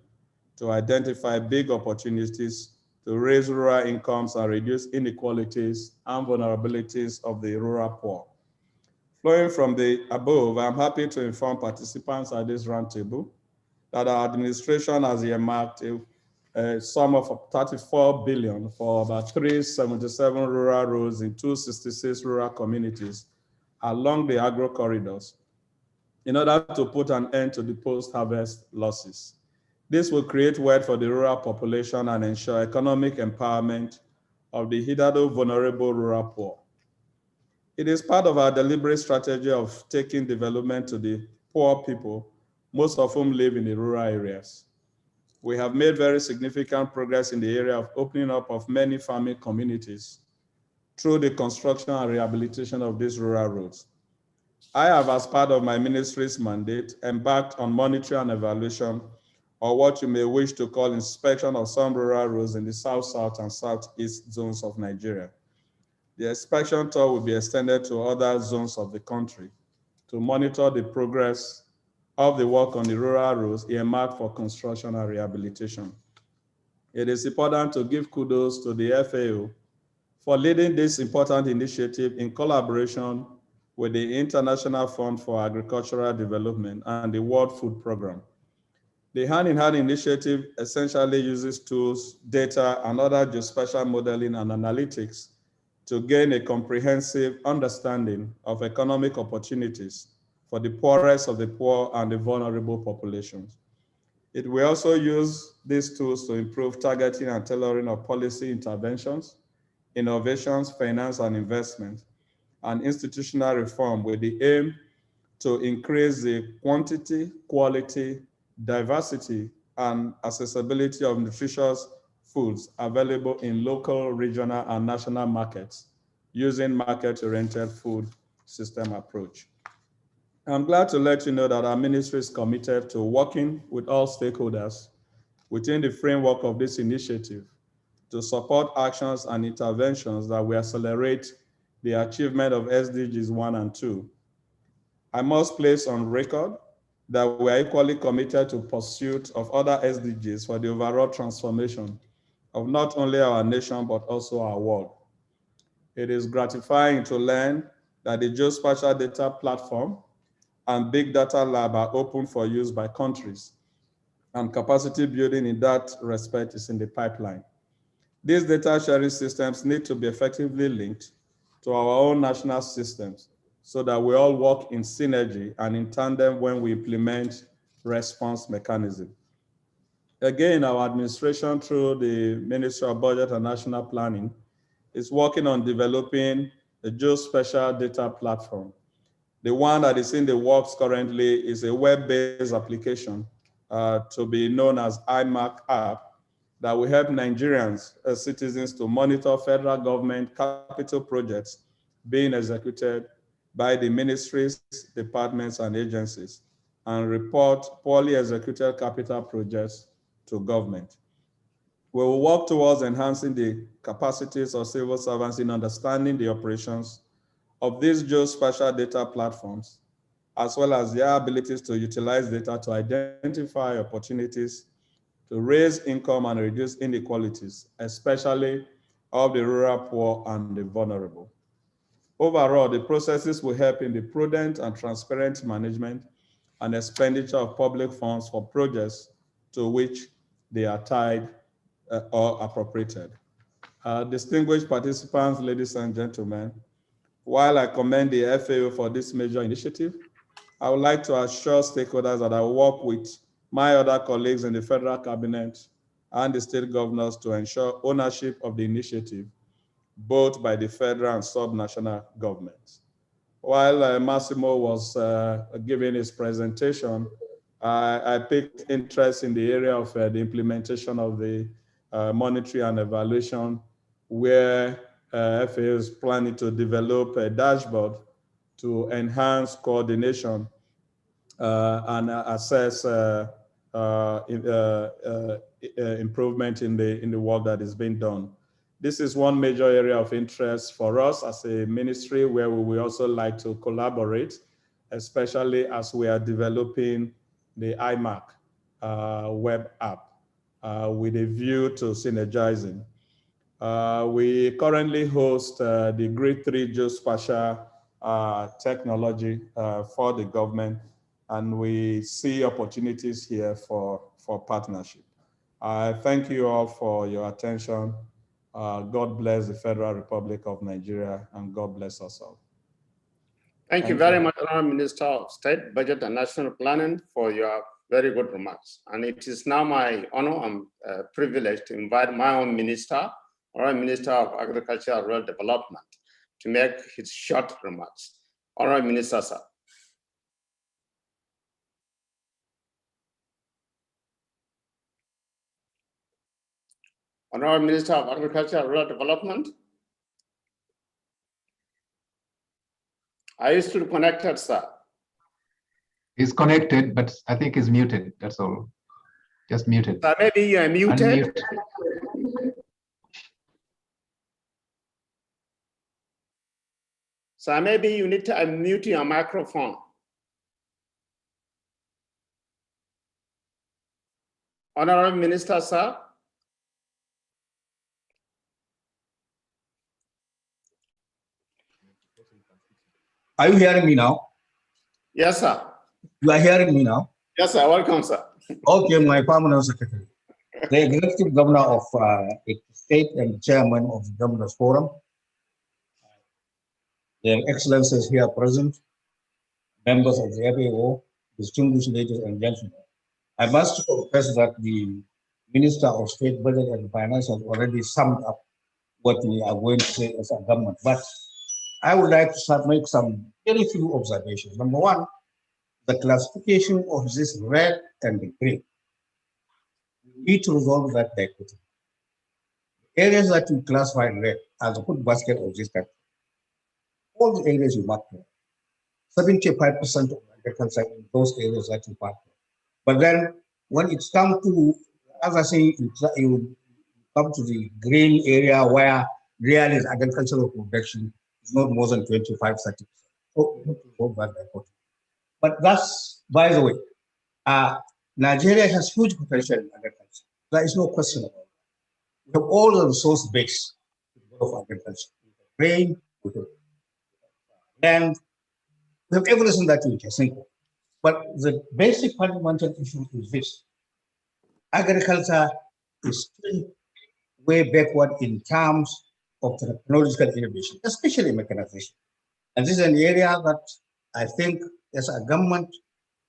to identify big opportunities to raise rural incomes and reduce inequalities and vulnerabilities of the rural poor. Flowing from the above, I'm happy to inform participants at this roundtable that our administration has earmarked a sum of 34 billion for about 377 rural roads in 266 rural communities along the agro corridors in order to put an end to the post-harvest losses. This will create wealth for the rural population and ensure economic empowerment of the hitherto vulnerable rural poor. It is part of our deliberate strategy of taking development to the poor people, most of whom live in the rural areas. We have made very significant progress in the area of opening up of many farming communities through the construction and rehabilitation of these rural roads. I have, as part of my ministry's mandate, embarked on monitoring and evaluation, or what you may wish to call inspection of some rural roads in the south-south and southeast zones of Nigeria. The inspection tour will be extended to other zones of the country to monitor the progress of the work on the rural roads earmarked for construction and rehabilitation. It is important to give kudos to the FAO for leading this important initiative in collaboration with the International Fund for Agricultural Development and the World Food Programme. The hand-in-hand initiative essentially uses tools, data, and other geospatial modeling and analytics to gain a comprehensive understanding of economic opportunities for the poorest of the poor and the vulnerable populations. It will also use these tools to improve targeting and tailoring of policy interventions, innovations, finance and investment, and institutional reform with the aim to increase the quantity, quality, diversity, and accessibility of nutritious foods available in local, regional, and national markets using market-oriented food system approach. I'm glad to let you know that our ministry is committed to working with all stakeholders within the framework of this initiative to support actions and interventions that will accelerate the achievement of SDGs 1 and 2. I must place on record that we are equally committed to pursuit of other SDGs for the overall transformation of not only our nation, but also our world. It is gratifying to learn that the Geospatial Data Platform and Big Data Lab are open for use by countries. and capacity building in that respect is in the pipeline. These data sharing systems need to be effectively linked to our own national systems so that we all work in synergy and in tandem when we implement response mechanism. Again, our administration through the Ministry of Budget and National Planning is working on developing a geospatial data platform. The one that is in the works currently is a web-based application to be known as IMAC app that will help Nigerians as citizens to monitor federal government capital projects being executed by the ministries, departments, and agencies, and report poorly executed capital projects to government. We will work towards enhancing the capacities of civil servants in understanding the operations of these geospatial data platforms, as well as their abilities to utilize data to identify opportunities to raise income and reduce inequalities, especially of the rural poor and the vulnerable. Overall, the processes will help in the prudent and transparent management and expenditure of public funds for projects to which they are tied or appropriated. Distinguished participants, ladies and gentlemen, while I commend the FAO for this major initiative, I would like to assure stakeholders that I will work with my other colleagues in the federal cabinet and the state governors to ensure ownership of the initiative, both by the federal and sub-national governments. While Massimo was giving his presentation, I picked interest in the area of the implementation of the monitoring and evaluation, where FAO is planning to develop a dashboard to enhance coordination and assess improvement in the work that is being done. This is one major area of interest for us as a ministry where we will also like to collaborate, especially as we are developing the IMAC web app with a view to synergizing. We currently host the Grade 3 Geospatial technology for the government, and we see opportunities here for partnership. I thank you all for your attention. God bless the Federal Republic of Nigeria, and God bless us all. Thank you very much, Honorable Minister of State, Budget and National Planning, for your very good remarks. And it is now my honor and privilege to invite my own minister, Honorable Minister of Agriculture and Rural Development, to make his short remarks. Honorable Minister, sir. Honorable Minister of Agriculture and Rural Development. Are you still connected, sir? He's connected, but I think he's muted, that's all. Just muted. Sir, maybe you are muted. Unmute. So maybe you need to unmute your microphone. Honorable Minister, sir. Are you hearing me now? Yes, sir. You are hearing me now? Yes, sir. Welcome, sir. Okay, my permanent secretary. The executive governor of the state and chairman of the Governors Forum, their excellencies here present, members of the FAO, distinguished ladies and gentlemen. I must confess that the Minister of State Budget and Finance has already summed up what we are going to say as a government. But I would like to make some very few observations. Number one, the classification of this red and the green. We need to resolve that dichotomy. Areas that we classify red are the food basket of this country. All the areas you mark there, 75% of agriculture in those areas that you mark there. But then when it's come to, as I say, you come to the green area where really agricultural production is not more than 25-30%. So we have to resolve that dichotomy. But that's, by the way, Nigeria has huge potential in agriculture. There is no question about it. We have all the resource base of agriculture. We have rain, we have land, we have everything that we can think of. But the basic fundamental issue is this. agriculture is still way backward in terms of technological innovation, especially mechanization. And this is an area that I think as a government,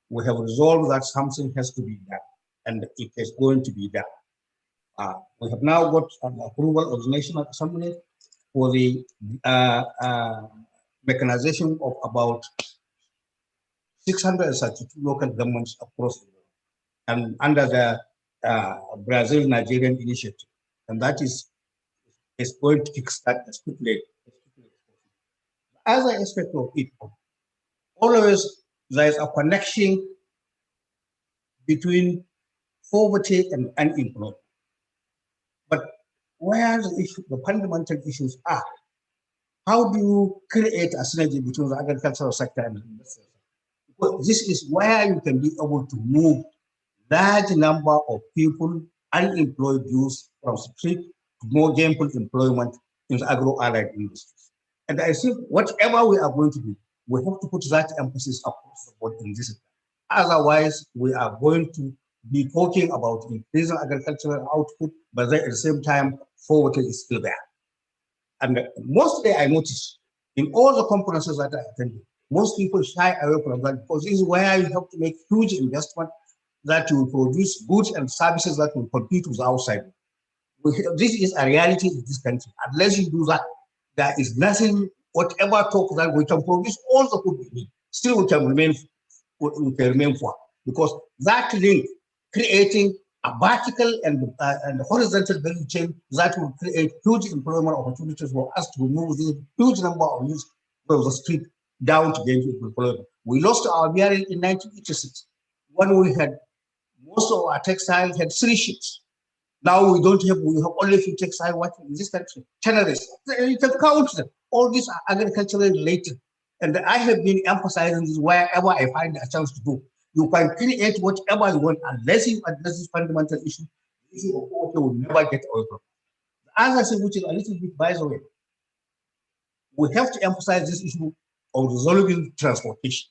we have resolved that something has to be done, and it is going to be done. We have now got an approval of the National Assembly for the mechanization of about 632 local governments across the world, and under the Brazil-Nigerian initiative, and that is going to kickstart as quickly as possible. As an aspect of it, always there is a connection between poverty and unemployment. But where the fundamental issues are, how do you create a synergy between the agricultural sector and the industrial sector? Because this is where you can be able to move large number of people, unemployed youth, from street to more gainful employment in the agro-allied industries. And I think whatever we are going to do, we have to put that emphasis across the board in this. Otherwise, we are going to be talking about increasing agricultural output, but then at the same time, poverty is still there. And mostly I notice in all the conferences that I attended, most people shy away from that because this is where you have to make huge investment that will produce goods and services that will compete with outside. This is a reality in this country. Unless you do that, there is nothing, whatever talk that we can produce all the food we need, still we can remain poor. Because that link, creating a vertical and horizontal value chain that will create huge employment opportunities for us to remove this huge number of youth from the street down to gain employment. We lost our bearing in 1986 when we had most of our textiles had 3 ships. Now we don't have, we have only few textiles working in this country. Tanneries, you can count them. All these are agriculturally related. And I have been emphasizing this wherever I find a chance to do. You can create whatever you want unless you address this fundamental issue. The issue of poverty will never get away from. The other thing, which is a little bit by the way, we have to emphasize this issue of resolving transportation.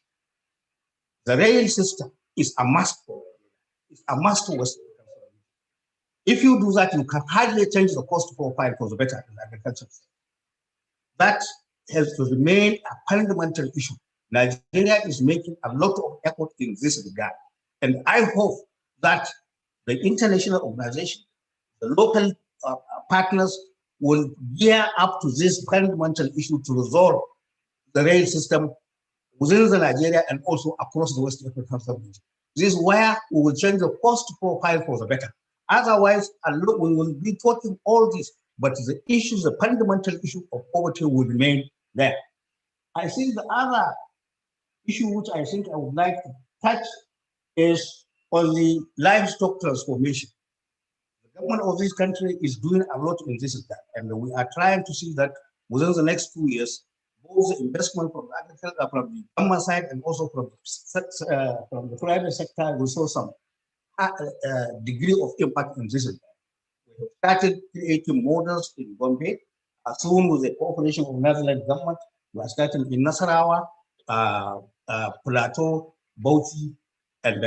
The rail system is a must for it's a must for West. If you do that, you can hardly change the cost profile for the better in agriculture. That has to remain a fundamental issue. Nigeria is making a lot of effort in this regard. And I hope that the international organization, the local partners will gear up to this fundamental issue to resolve the rail system within the Nigeria and also across the West African region. This is where we will change the cost profile for the better. Otherwise, we will be talking all this, but the issue, the fundamental issue of poverty will remain there. I think the other issue which I think I would like to touch is on the livestock transformation. The government of this country is doing a lot in this regard, and we are trying to see that within the next 2 years, both the investment from the agriculture, from the government side, and also from the private sector will show some degree of impact in this regard. We have started creating models in Bombay, soon with the cooperation of Netherlands government. We are starting in Nasarawa, Plateau, Bauchi, and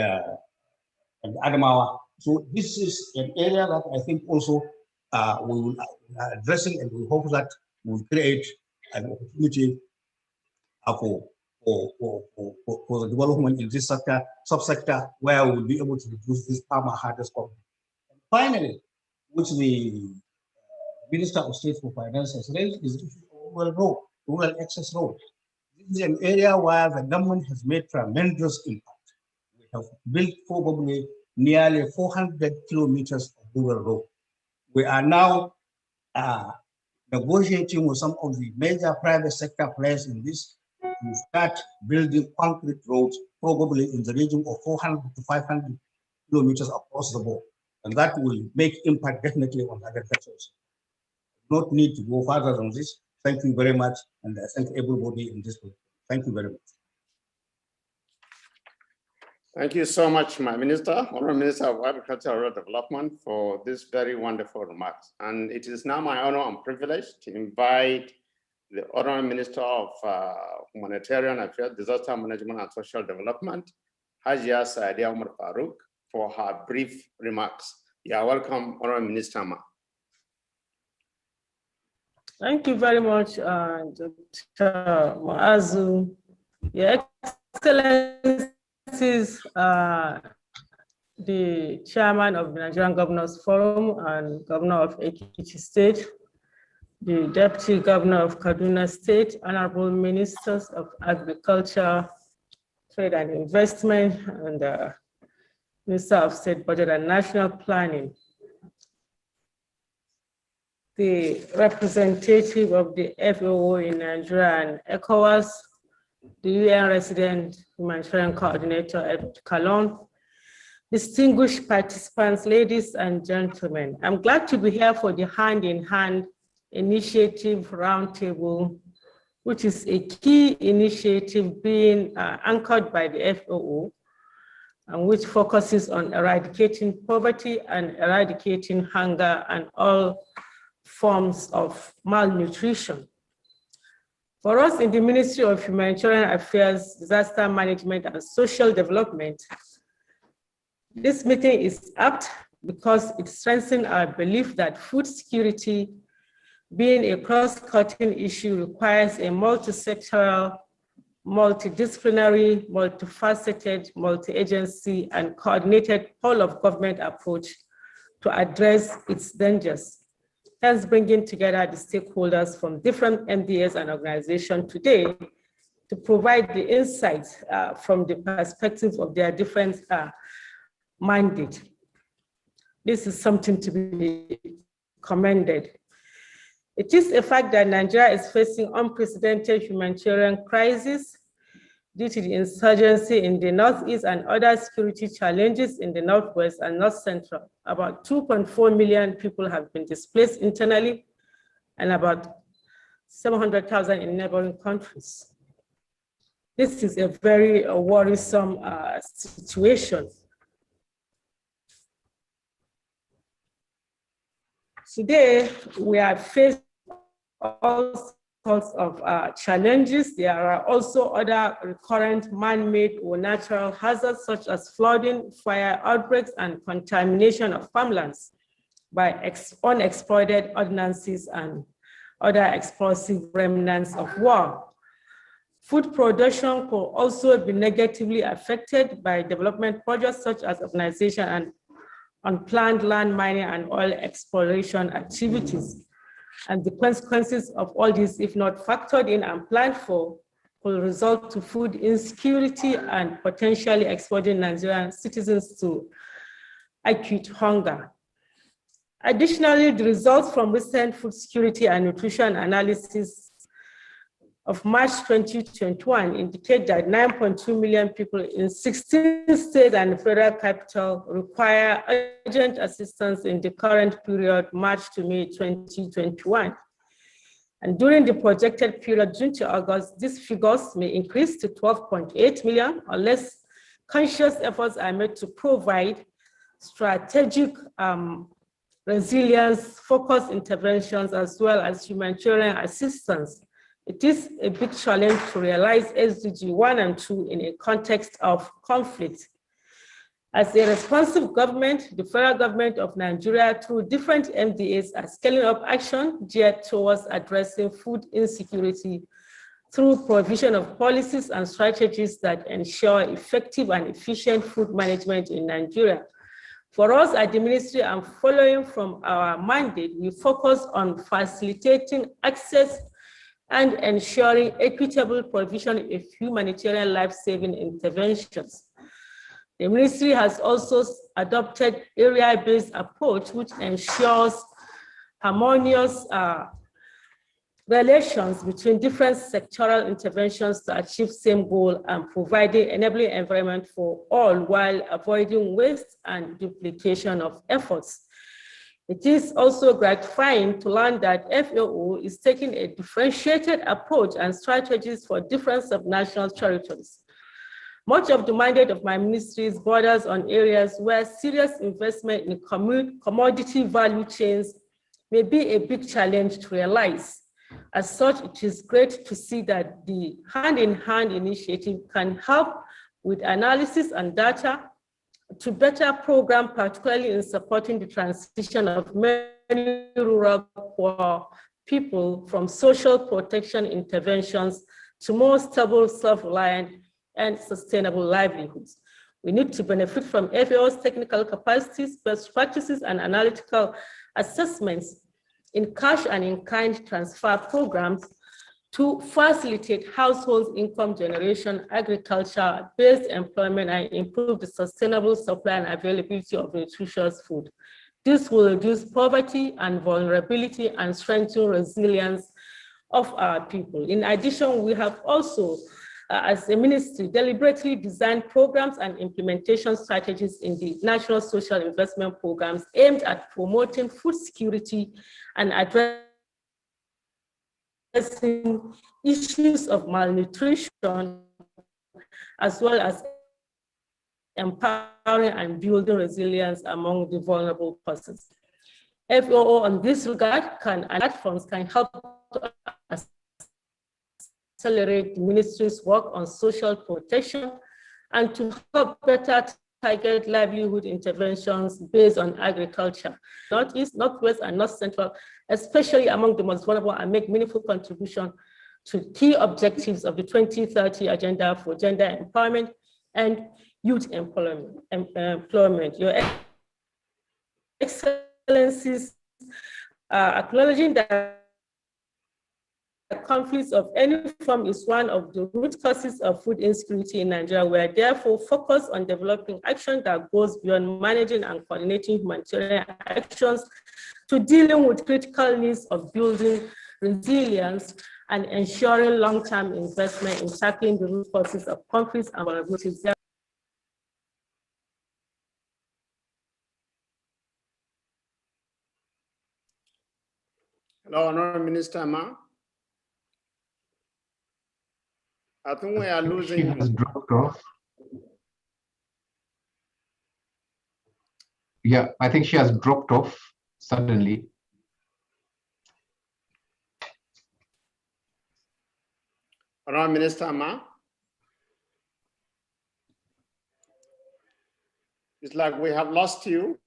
Adamawa. So this is an area that I think also we will addressing, and we hope that we will create an opportunity for the development in this sector, subsector, where we will be able to reduce this farmer hardest problem. And finally, which the Minister of State for Finance has raised, is the issue of rural access road. This is an area where the government has made tremendous impact. We have built probably nearly 400 kilometers of rural road. We are now negotiating with some of the major private sector players in this to start building concrete roads, probably in the region of 400 to 500 kilometers across the board. And that will make impact definitely on agriculture. Not need to go further than this. Thank you very much. And I thank everybody in this group. Thank you very much. Thank you so much, my Minister, Honorable Minister of Agriculture and Rural Development, for this very wonderful remarks. And it is now my honor and privilege to invite the Honorable Minister of Humanitarian Affairs, Disaster Management and Social Development, HiHI Umar Farouk, for her brief remarks. You are welcome, Honorable Minister Ma. Thank you very much, Dr. Muazu. Your Excellencies, the Chairman of the Nigerian Governors Forum and Governor of Ekiti State, the Deputy Governor of Kaduna State, Honorable Ministers of Agriculture, Trade and Investment, and Minister of State Budget and National Planning, the representative of the FAO in Nigeria and ECOWAS, the UN Resident Humanitarian Coordinator at Cologne, distinguished participants, ladies and gentlemen. I'm glad to be here for the hand-in-hand initiative roundtable, which is a key initiative being anchored by the FAO, and which focuses on eradicating poverty and eradicating hunger and all forms of malnutrition. For us in the Ministry of Humanitarian Affairs, Disaster Management and Social Development, this meeting is apt because it strengthens our belief that food security, being a cross-cutting issue, requires a multi-sectoral, multidisciplinary, multifaceted, multi-agency, and coordinated whole-of-government approach to address its dangers. Hence, bringing together the stakeholders from different MDAs and organizations today to provide the insights from the perspective of their different mandate. This is something to be commended. It is a fact that Nigeria is facing unprecedented humanitarian crisis due to the insurgency in the Northeast and other security challenges in the Northwest and North Central. About 2.4 million people have been displaced internally and about 700,000 in neighboring countries. This is a very worrisome situation. Today, we are faced all sorts of challenges. There are also other recurrent man-made or natural hazards such as flooding, fire outbreaks, and contamination of farmlands by unexploded ordnances and other explosive remnants of war. Food production could also be negatively affected by development projects such as urbanization and unplanned land mining and oil exploration activities. And the consequences of all this, if not factored in and planned for, will result to food insecurity and potentially exposing Nigerian citizens to acute hunger. Additionally, the results from recent food security and nutrition analysis of March 2021 indicate that 9.2 million people in 16 states and federal capital require urgent assistance in the current period, March to May 2021. And during the projected period, June to August, these figures may increase to 12.8 million unless conscious efforts are made to provide strategic resilience, focused interventions, as well as humanitarian assistance. It is a big challenge to realize SDG 1 and 2 in a context of conflict. As a responsive government, the federal government of Nigeria, through different MDAs, are scaling up action geared towards addressing food insecurity through provision of policies and strategies that ensure effective and efficient food management in Nigeria. For us at the ministry and following from our mandate, we focus on facilitating access and ensuring equitable provision of humanitarian life-saving interventions. The ministry has also adopted area-based approach which ensures harmonious relations between different sectoral interventions to achieve same goal and providing enabling environment for all while avoiding waste and duplication of efforts. It is also gratifying to learn that FAO is taking a differentiated approach and strategies for different subnational territories. Much of the mandate of my ministry borders on areas where serious investment in commodity value chains may be a big challenge to realize. As such, it is great to see that the hand-in-hand initiative can help with analysis and data to better program, particularly in supporting the transition of many rural poor people from social protection interventions to more stable, self-reliant, and sustainable livelihoods. We need to benefit from FAO's technical capacities, best practices, and analytical assessments in cash and in-kind transfer programs to facilitate households' income generation, agriculture-based employment, and improve the sustainable supply and availability of nutritious food. This will reduce poverty and vulnerability and strengthen resilience of our people. In addition, we have also, as a ministry, deliberately designed programs and implementation strategies in the National Social Investment Programs aimed at promoting food security and addressing issues of malnutrition, as well as empowering and building resilience among the vulnerable persons. FAO on this regard platforms can help to accelerate the ministry's work on social protection and to help better target livelihood interventions based on agriculture, Northeast, Northwest, and North Central, especially among the most vulnerable, and make meaningful contribution to key objectives of the 2030 Agenda for Gender Empowerment and Youth Employment. Your Excellencies, acknowledging that conflicts of any form is one of the root causes of food insecurity in Nigeria. We are therefore focused on developing action that goes beyond managing and coordinating humanitarian actions to dealing with critical needs of building resilience and ensuring long-term investment in tackling the root causes of conflicts and vulnerabilities. Hello, Honorable Minister Ma. I think we are losing. She has dropped off. Yeah, I think she has dropped off suddenly. Honorable Minister Ma. It's like we have lost you.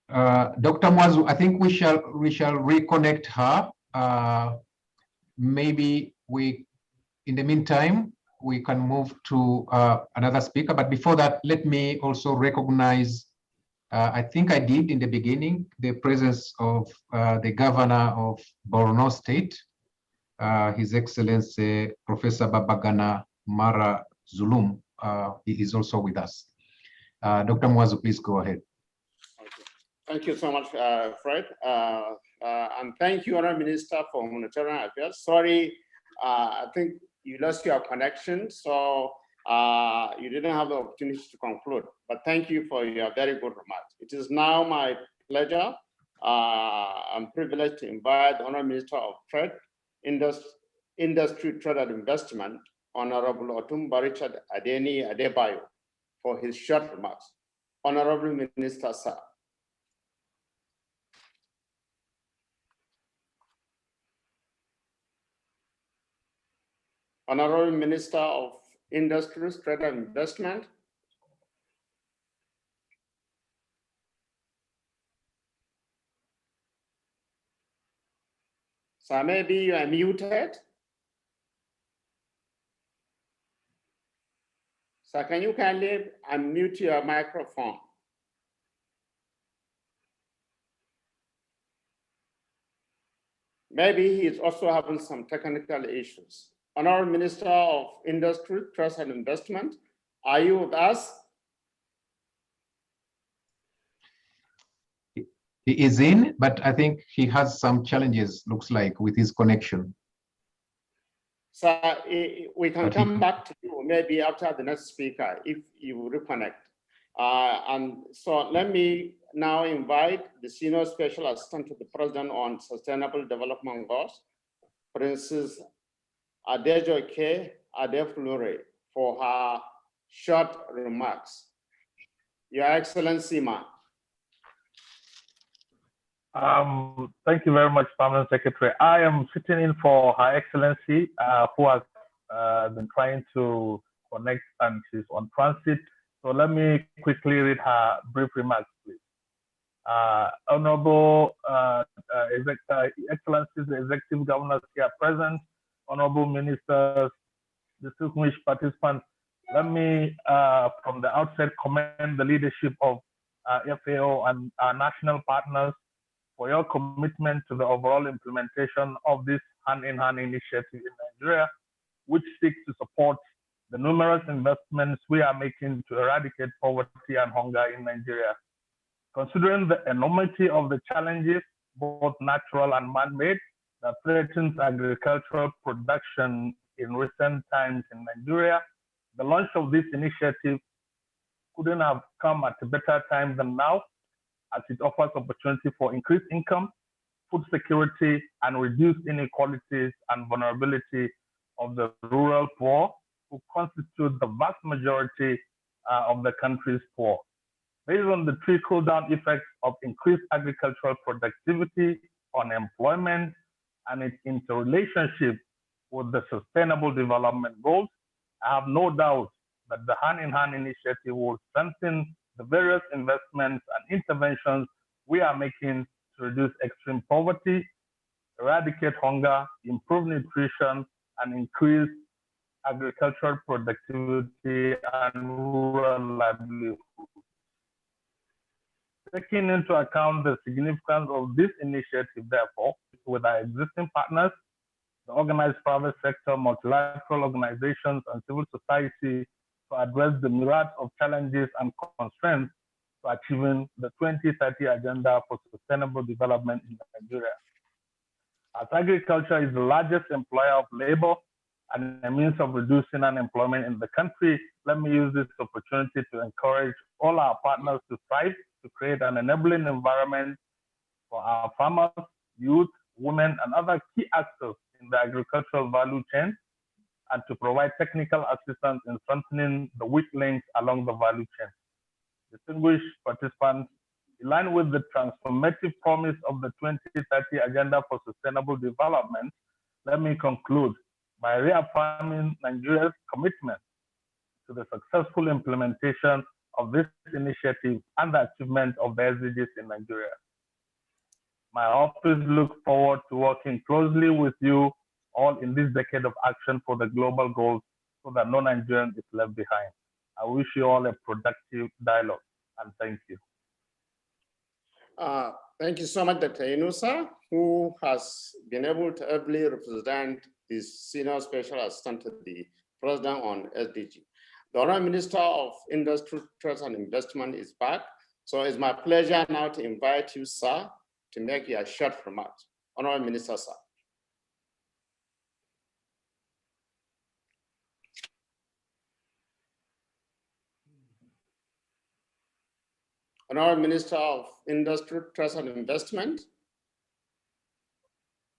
Dr. Mwazu, I think we shall reconnect her. Maybe in the meantime, we can move to another speaker. But before that, let me also recognize, I think I did in the beginning, the presence of the governor of Borno State, His Excellency Professor Babagana Mara Zulum. He is also with us. Dr. Mwazu, please go ahead. Okay. Thank you so much, Fred. And thank you, Honorable Minister for Humanitarian Affairs. Sorry, I think you lost your connection, so you didn't have the opportunity to conclude. But thank you for your very good remarks. It is now my pleasure and privilege to invite the Honorable Minister of Trade, Industry, Trade and Investment, Honorable Otumba Richard Adeni Adebayo, for his short remarks. Honorable Minister, sir. Honorable Minister of Industries, Trade and Investment. So maybe you are muted. So can you kindly unmute your microphone? Maybe he is also having some technical issues. Honorable Minister of Industry, Trust and Investment, are you with us? He is in, but I think he has some challenges, looks like, with his connection. So we can come back to you maybe after the next speaker if you reconnect. And so let me now invite the Senior Special Assistant to the President on Sustainable Development Goals, Princess Adejoke Adeflure, for her short remarks. Your Excellency, Ma. Thank you very much, Permanent Secretary. I am sitting in for Her Excellency, who has been trying to connect, and she's on transit. So let me quickly read her brief remarks, please. Honorable Excellencies, the executive governors here present, honorable ministers, distinguished participants, let me, from the outset, commend the leadership of FAO and our national partners for your commitment to the overall implementation of this hand-in-hand initiative in Nigeria, which seeks to support the numerous investments we are making to eradicate poverty and hunger in Nigeria. Considering the enormity of the challenges, both natural and man-made, that threatens agricultural production in recent times in Nigeria, the launch of this initiative couldn't have come at a better time than now, as it offers opportunity for increased income, food security, and reduced inequalities and vulnerability of the rural poor, who constitute the vast majority of the country's poor. Based on the trickle-down effects of increased agricultural productivity on employment and its interrelationship with the Sustainable Development Goals, I have no doubt that the hand-in-hand initiative will strengthen the various investments and interventions we are making to reduce extreme poverty, eradicate hunger, improve nutrition, and increase agricultural productivity and rural livelihood. Taking into account the significance of this initiative, therefore, with our existing partners, the organized private sector, multilateral organizations, and civil society to address the myriad of challenges and constraints to achieving the 2030 Agenda for Sustainable Development in Nigeria. As agriculture is the largest employer of labor and a means of reducing unemployment in the country, let me use this opportunity to encourage all our partners to strive to create an enabling environment for our farmers, youth, women, and other key actors in the agricultural value chain, and to provide technical assistance in strengthening the weak links along the value chain. Distinguished participants, in line with the transformative promise of the 2030 Agenda for Sustainable Development, let me conclude by reaffirming Nigeria's commitment to the successful implementation of this initiative and the achievement of the SDGs in Nigeria. My office looks forward to working closely with you all in this decade of action for the global goals so that no Nigerian is left behind. I wish you all a productive dialogue, and thank you. Thank you so much, Dr. Inusa, who has been able to ably represent his senior special assistant to the president on SDG. The Honorable Minister of Industry, Trade and Investment is back. So it's my pleasure now to invite you, sir, to make your short remarks. Honorable Minister, sir. Honorable Minister of Industry, Trade and Investment,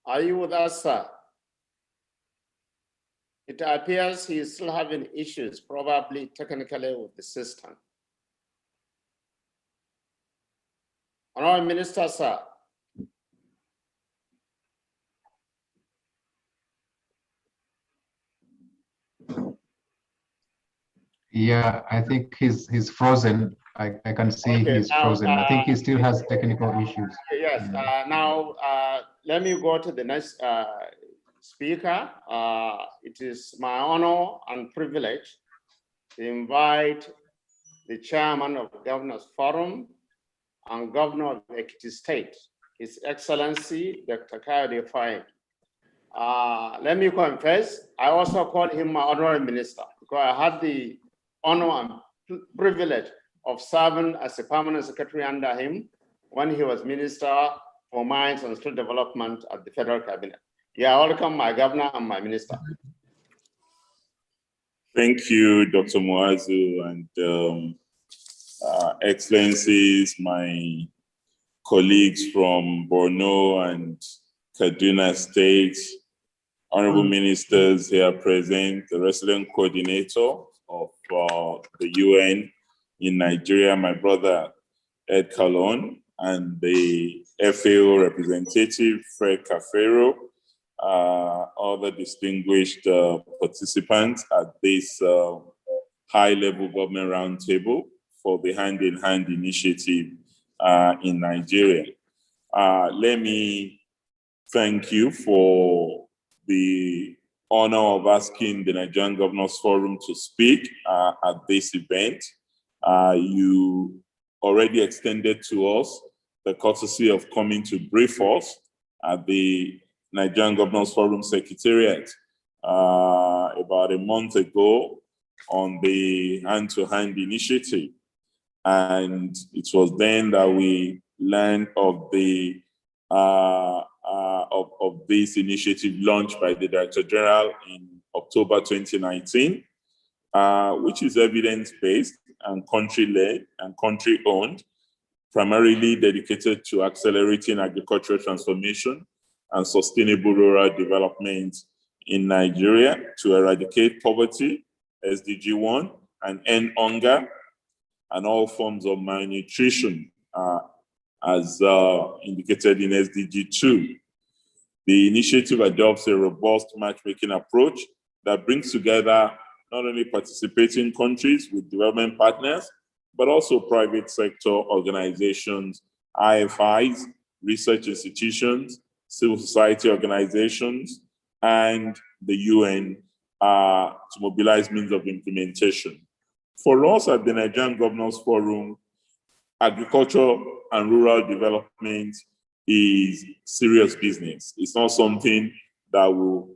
are you with us, sir? It appears he is still having issues, probably technically with the system. Honorable Minister, sir. Yeah, I think he's frozen. I can see Okay, he's frozen. I think he still has technical issues. Yes, now let me go to the next speaker. It is my honor and privilege to invite the chairman of the Governors Forum and Governor of Ekiti State, His Excellency, Dr. Kayode Fayemi. Let me confess, I also call him my honorary minister because I had the honor and privilege of serving as a permanent secretary under him when he was Minister for Mines and Steel Development at the Federal Cabinet. Yeah, welcome, my governor and my minister. Thank you, Dr. Muazu, and Excellencies, my colleagues from Borno and Kaduna states, honorable ministers here present, the resident coordinator of the UN in Nigeria, my brother Ed Kalon, and the FAO representative, Fred Cafero, other distinguished participants at this high-level government roundtable for the hand-in-hand initiative in Nigeria. Let me thank you for the honor of asking the Nigerian Governors Forum to speak at this event. You already extended to us the courtesy of coming to brief us at the Nigerian Governors Forum Secretariat about a month ago on the hand-to-hand initiative. And it was then that we learned of the of this initiative launched by the Director General in October 2019, which is evidence-based and country-led and country-owned, primarily dedicated to accelerating agricultural transformation and sustainable rural development in Nigeria to eradicate poverty, SDG 1, and end hunger and all forms of malnutrition, as indicated in SDG 2. The initiative adopts a robust matchmaking approach that brings together not only participating countries with development partners, but also private sector organizations, IFIs, research institutions, civil society organizations, and the UN to mobilize means of implementation. For us at the Nigerian Governors Forum, agriculture and rural development is serious business. It's not something that will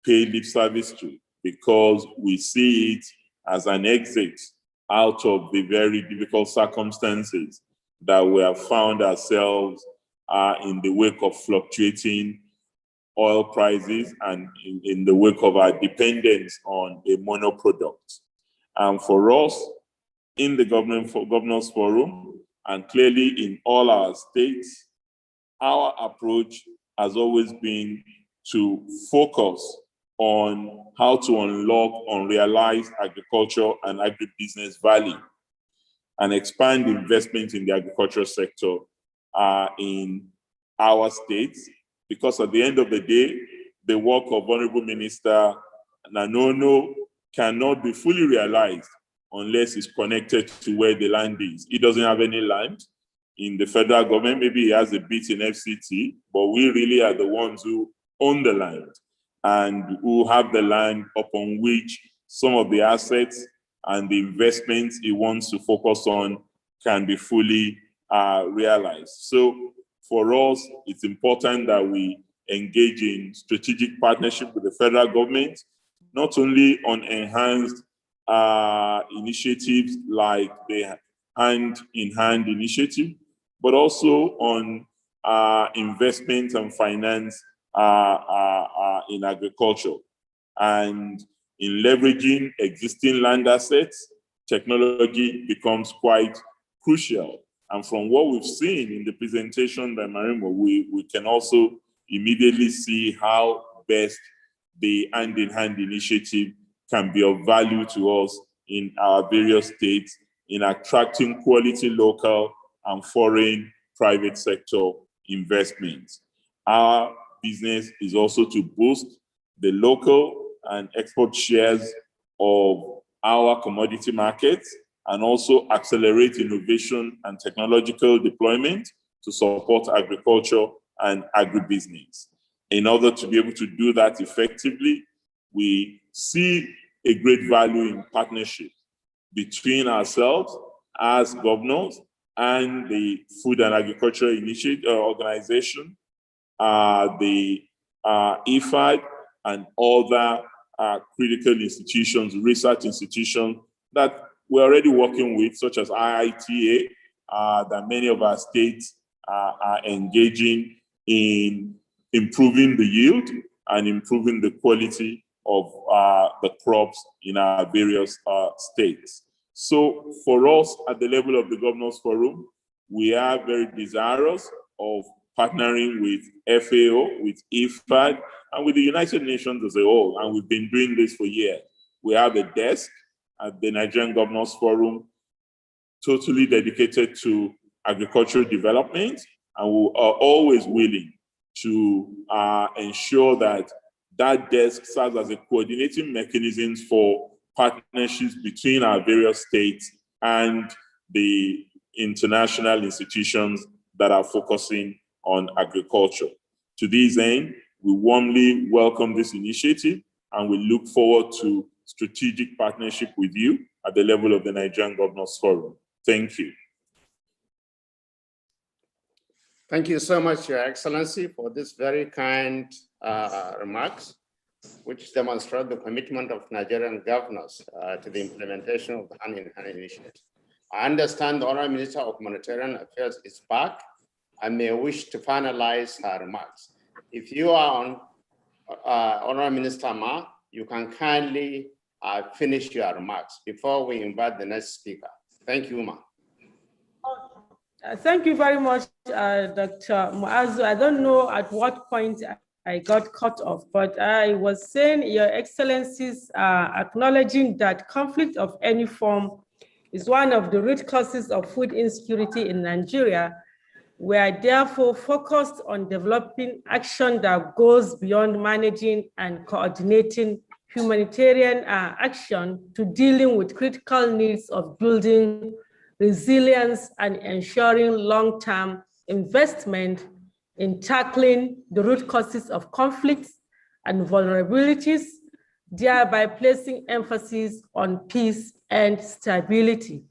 pay lip service to, because we see it as an exit out of the very difficult circumstances that we have found ourselves in the wake of fluctuating oil prices and in the wake of our dependence on a monoproduct. And for us, in the Governors Forum, and clearly in all our states, our approach has always been to focus on how to unlock unrealized agriculture and agribusiness value and expand investment in the agricultural sector in our states, because at the end of the day, the work of Honorable Minister Nanono cannot be fully realized unless it's connected to where the land is. He doesn't have any land in the federal government. Maybe he has a bit in FCT, but we really are the ones who own the land and who have the land upon which some of the assets and the investments he wants to focus on can be fully realized. So for us, it's important that we engage in strategic partnership with the federal government, not only on enhanced initiatives like the hand-in-hand initiative, but also on investment and finance in agriculture. And in leveraging existing land assets, technology becomes quite crucial. And from what we've seen in the presentation by Marimo, we can also immediately see how best the hand-in-hand initiative can be of value to us in our various states in attracting quality local and foreign private sector investments. Our business is also to boost the local and export shares of our commodity markets and also accelerate innovation and technological deployment to support agriculture and agribusiness. In order to be able to do that effectively, we see a great value in partnership between ourselves as governors and the Food and Agriculture Initiative Organization, the IFAD, and other critical institutions, research institutions that we're already working with, such as IITA, that many of our states are engaging in improving the yield and improving the quality of the crops in our various states. So for us at the level of the Governors Forum, we are very desirous of partnering with FAO, with IFAD, and with the United Nations as a whole, and we've been doing this for years. We have a desk at the Nigerian Governors Forum totally dedicated to agricultural development, and we are always willing to ensure that that desk serves as a coordinating mechanism for partnerships between our various states and the international institutions that are focusing on agriculture. To this end, we warmly welcome this initiative and we look forward to strategic partnership with you at the level of the Nigerian Governors Forum. Thank you. Thank you so much, Your Excellency, for this very kind remarks, which demonstrate the commitment of Nigerian governors to the implementation of the Hand-in-Hand initiative. I understand the Honorable Minister of Humanitarian Affairs is back and may wish to finalize her remarks. If you are on, Honorable Minister Ma, you can kindly finish your remarks before we invite the next speaker. Thank you, Ma. Thank you very much, Dr. Muazu. I don't know at what point I got cut off, but I was saying Your Excellencies are acknowledging that conflict of any form is one of the root causes of food insecurity in Nigeria. We are therefore focused on developing action that goes beyond managing and coordinating humanitarian action to dealing with critical needs of building resilience and ensuring long-term investment in tackling the root causes of conflicts and vulnerabilities, thereby placing emphasis on peace and stability.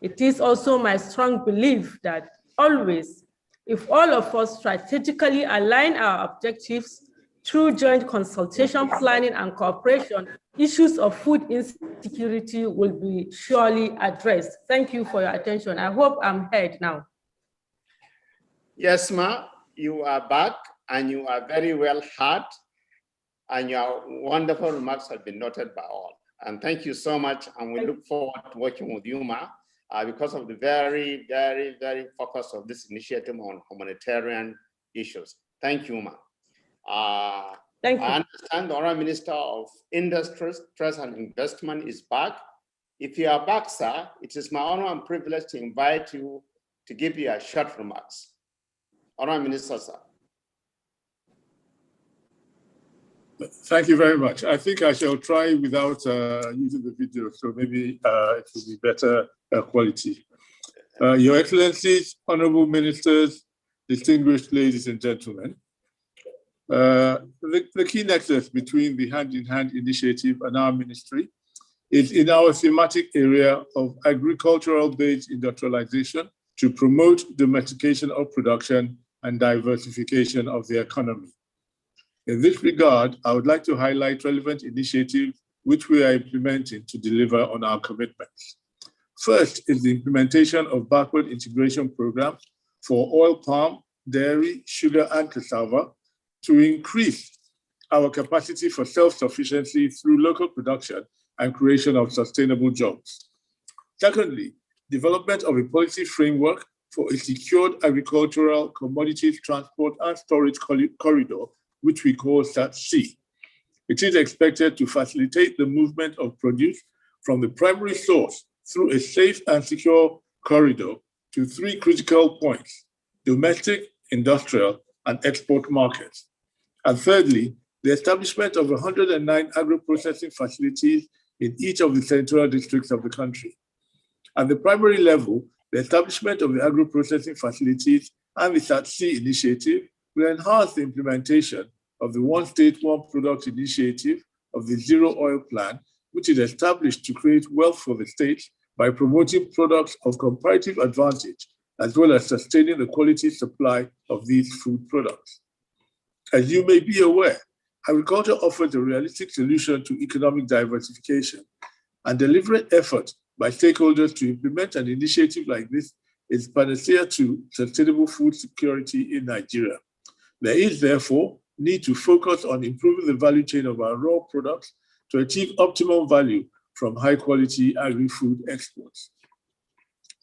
It is also my strong belief that always, if all of us strategically align our objectives through joint consultation, planning, and cooperation, issues of food insecurity will be surely addressed. Thank you for your attention. I hope I'm heard now. Yes, Ma, you are back and you are very well heard, and your wonderful remarks have been noted by all. And thank you so much. And we look forward to working with you, Ma, because of the very, very, very focus of this initiative on humanitarian issues. Thank you, Ma. Thank you. I understand the Honorable Minister of Industry, Trade and Investment is back. If you are back, sir, it is my honor and privilege to invite you to give you a short remarks. Honorable Minister, sir. Thank you very much. I think I shall try without using the video, so maybe it will be better quality. Your Excellencies, Honorable Ministers, distinguished ladies and gentlemen, the key nexus between the Hand-in-Hand initiative and our ministry is in our thematic area of agricultural-based industrialization to promote domestication of production and diversification of the economy. In this regard, I would like to highlight relevant initiatives which we are implementing to deliver on our commitments. First is the implementation of backward integration programs for oil palm, dairy, sugar, and cassava to increase our capacity for self-sufficiency through local production and creation of sustainable jobs. Secondly, development of a policy framework for a secured agricultural commodities transport and storage corridor, which we call SAT-C. It is expected to facilitate the movement of produce from the primary source through a safe and secure corridor to three critical points: domestic, industrial, and export markets. And thirdly, the establishment of 109 agro-processing facilities in each of the central districts of the country. At the primary level, the establishment of the agro-processing facilities and the SAT-C initiative will enhance the implementation of the One State, One Product initiative of the Zero Oil Plan, which is established to create wealth for the state by promoting products of comparative advantage, as well as sustaining the quality supply of these food products. As you may be aware, agriculture offers a realistic solution to economic diversification, and deliberate effort by stakeholders to implement an initiative like this is panacea to sustainable food security in Nigeria. There is therefore need to focus on improving the value chain of our raw products to achieve optimum value from high-quality agri-food exports.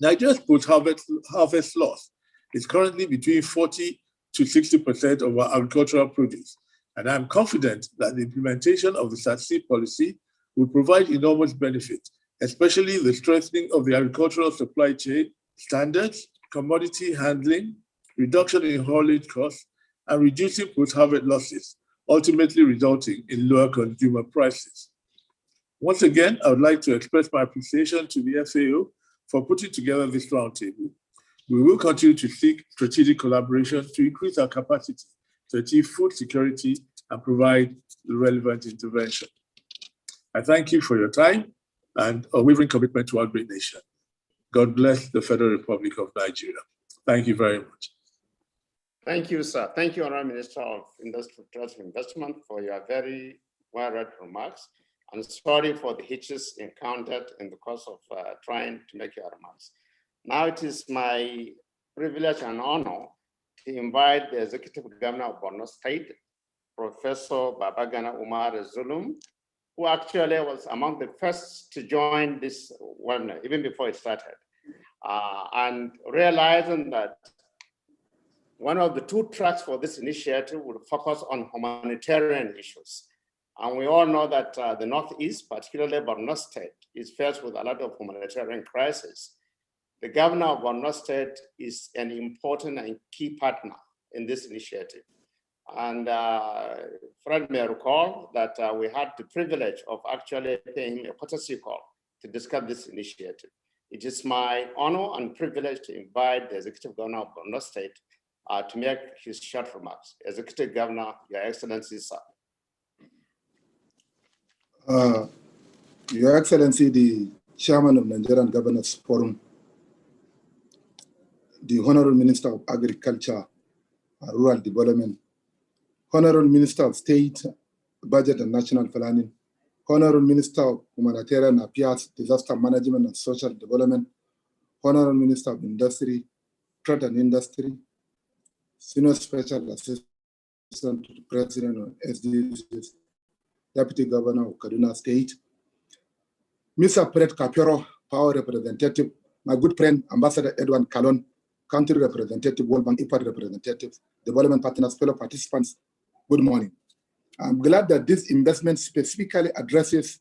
Nigeria's post-harvest loss is currently between 40 to 60% of our agricultural produce, and I'm confident that the implementation of the SAT-C policy will provide enormous benefit, especially the strengthening of the agricultural supply chain standards, commodity handling, reduction in haulage costs, and reducing post-harvest losses, ultimately resulting in lower consumer prices. Once again, I would like to express my appreciation to the FAO for putting together this roundtable. We will continue to seek strategic collaboration to increase our capacity to achieve food security and provide the relevant intervention. I thank you for your time and unwavering commitment to our great nation. God bless the Federal Republic of Nigeria. Thank you very much. Thank you, sir. Thank you, Honorable Minister of Industry, Trade and Investment, for your very well-read remarks. I'm sorry for the hitches encountered in the course of trying to make your remarks. Now it is my privilege and honor to invite the Executive Governor of Borno State, Professor Babagana Umar Zulum, who actually was among the first to join this webinar, even before it started. And realizing that one of the two tracks for this initiative would focus on humanitarian issues. And we all know that the Northeast, particularly Borno State, is faced with a lot of humanitarian crises. The governor of Borno State is an important and key partner in this initiative. And Fred may recall that we had the privilege of actually paying him a courtesy call to discuss this initiative. It is my honor and privilege to invite the Executive Governor of Borno State to make his short remarks. Executive Governor, Your Excellency, sir. Your Excellency, the Chairman of Nigerian Governors Forum, the Honorable Minister of Agriculture and Rural Development, Honorable Minister of State, Budget and National Planning, Honorable Minister of Humanitarian Affairs, Disaster Management and Social Development, Honorable Minister of Industry, Trade and Industry, Senior Special Assistant to the President of SDGs, Deputy Governor of Kaduna State, Mr. Pret Capero, Power Representative, my good friend, Ambassador Edwin Kalon, Country Representative, World Bank IPAD Representative, Development Partners, fellow participants, good morning. I'm glad that this investment specifically addresses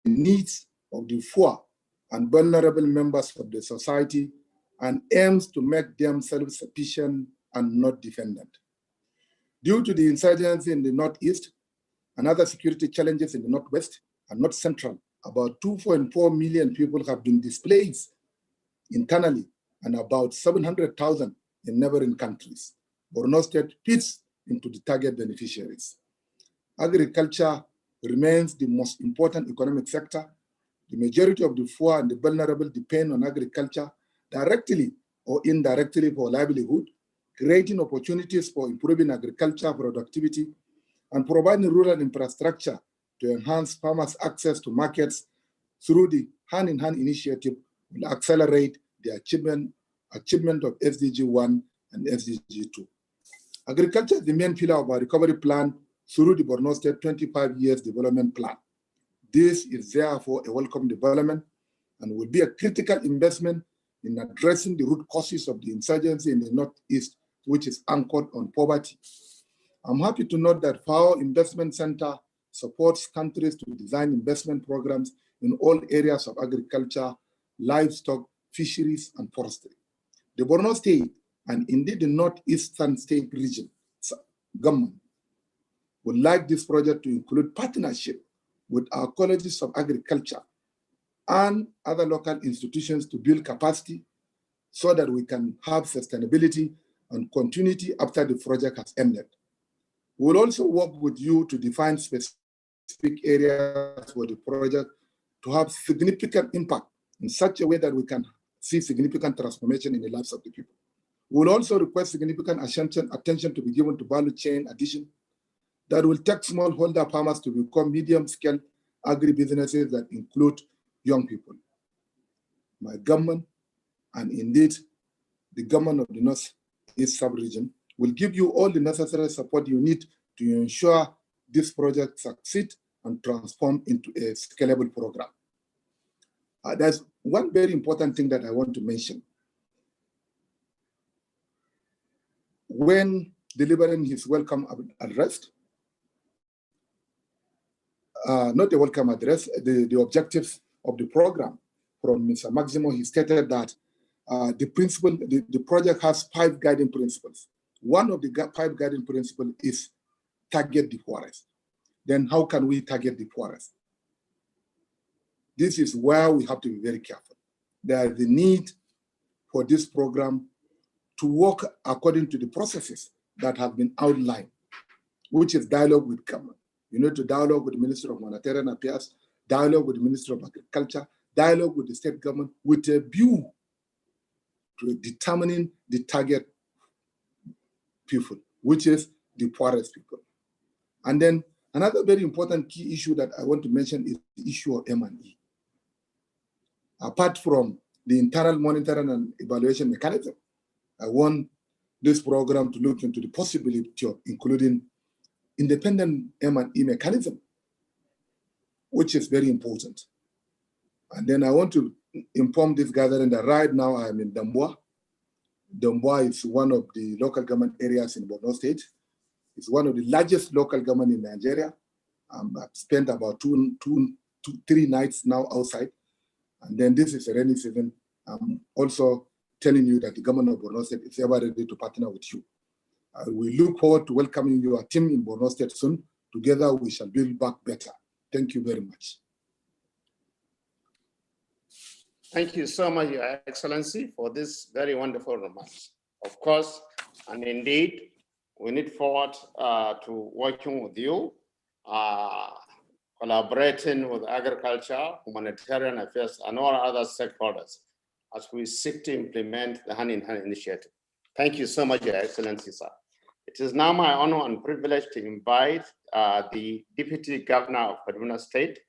the needs of the poor and vulnerable members of the society and aims to make them self-sufficient and not dependent. Due to the insurgency in the Northeast and other security challenges in the Northwest and North Central, about 2.4 million people have been displaced internally and about 700,000 in neighboring countries. Borno State fits into the target beneficiaries. Agriculture remains the most important economic sector. The majority of the poor and the vulnerable depend on agriculture directly or indirectly for livelihood, creating opportunities for improving agriculture productivity and providing rural infrastructure to enhance farmers' access to markets through the hand-in-hand initiative will accelerate the achievement of SDG 1 and SDG 2. Agriculture is the main pillar of our recovery plan through the Borno State 25 years development plan. This is therefore a welcome development and will be a critical investment in addressing the root causes of the insurgency in the Northeast, which is anchored on poverty. I'm happy to note that FAO Investment Center supports countries to design investment programs in all areas of agriculture, livestock, fisheries, and forestry. The Borno State, and indeed the Northeastern State region government, would like this project to include partnership with our colleges of agriculture and other local institutions to build capacity so that we can have sustainability and continuity after the project has ended. We'll also work with you to define specific areas for the project to have significant impact in such a way that we can see significant transformation in the lives of the people. We'll also request significant attention to be given to value chain addition that will take smallholder farmers to become medium-scale agribusinesses that include young people. My government, and indeed the government of the Northeast sub-region, will give you all the necessary support you need to ensure this project succeeds and transform into a scalable program. There's one very important thing that I want to mention. When delivering his welcome address, not the welcome address, the objectives of the program from Mr. Maximo, he stated that the project has 5 guiding principles. One of the 5 guiding principles is target the poorest. Then how can we target the poorest? this is where we have to be very careful. There is the need for this program to work according to the processes that have been outlined, which is dialogue with government. You need to dialogue with the Minister of Humanitarian Affairs, dialogue with the Minister of Agriculture, dialogue with the state government with a view to determining the target people, which is the poorest people. And then another very important key issue that I want to mention is the issue of M&E. Apart from the internal monitoring and evaluation mechanism, I want this program to look into the possibility of including independent M&E mechanism, which is very important. And then I want to inform this gathering that right now I am in Damboa. Damboa is one of the local government areas in Borno State. It's one of the largest local government in Nigeria. I've spent about 3 nights now outside. And then this is a rainy season. I'm also telling you that the government of Borno State is ever ready to partner with you. We look forward to welcoming your team in Borno State soon. Together we shall build back better. Thank you very much. Thank you so much, Your Excellency, for this very wonderful remarks. Of course, and indeed, we look forward to working with you, collaborating with agriculture, humanitarian affairs, and all other stakeholders as we seek to implement the hand-in-hand initiative. Thank you so much, Your Excellency, sir. It is now my honor and privilege to invite the Deputy Governor of Kaduna State,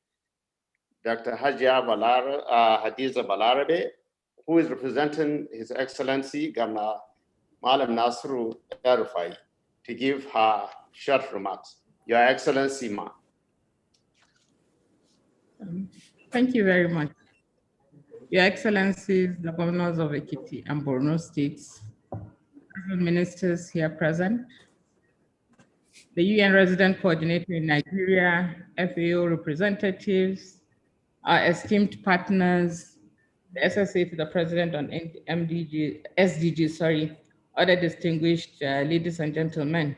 Dr. Hadiza Balarabe, who is representing His Excellency Governor Malam Nasru El-Rufai, to give her short remarks. Your Excellency, ma. Thank you very much. Your Excellencies, the Governors of Ekiti and Borno States, ministers here present, the UN Resident Coordinator in Nigeria, FAO representatives, our esteemed partners, the SSA to the President on SDG, other distinguished ladies and gentlemen.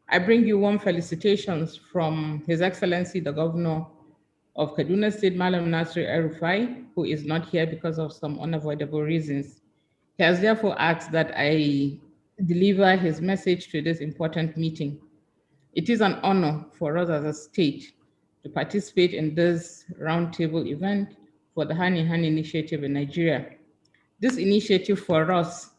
I bring you warm felicitations from His Excellency, the Governor of Kaduna State, Malam Nasru El-Rufai, who is not here because of some unavoidable reasons. He has therefore asked that I deliver his message to this important meeting. It is an honor for us as a state to participate in this roundtable event for the Hand-in-Hand initiative in Nigeria. This initiative for us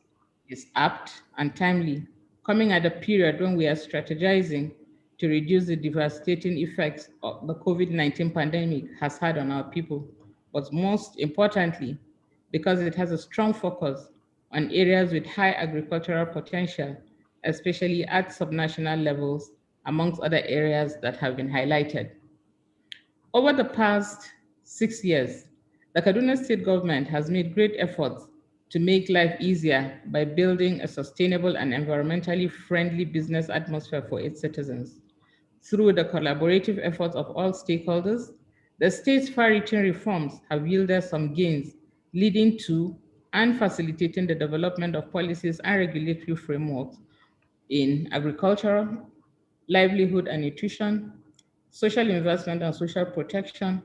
is apt and timely, coming at a period when we are strategizing to reduce the devastating effects of the COVID-19 pandemic has had on our people, but most importantly, because it has a strong focus on areas with high agricultural potential, especially at subnational levels, amongst other areas that have been highlighted. Over the past 6 years, the Kaduna State government has made great efforts to make life easier by building a sustainable and environmentally friendly business atmosphere for its citizens. Through the collaborative efforts of all stakeholders, the state's far-reaching reforms have yielded some gains, leading to and facilitating the development of policies and regulatory frameworks in agriculture, livelihood and nutrition, social investment and social protection,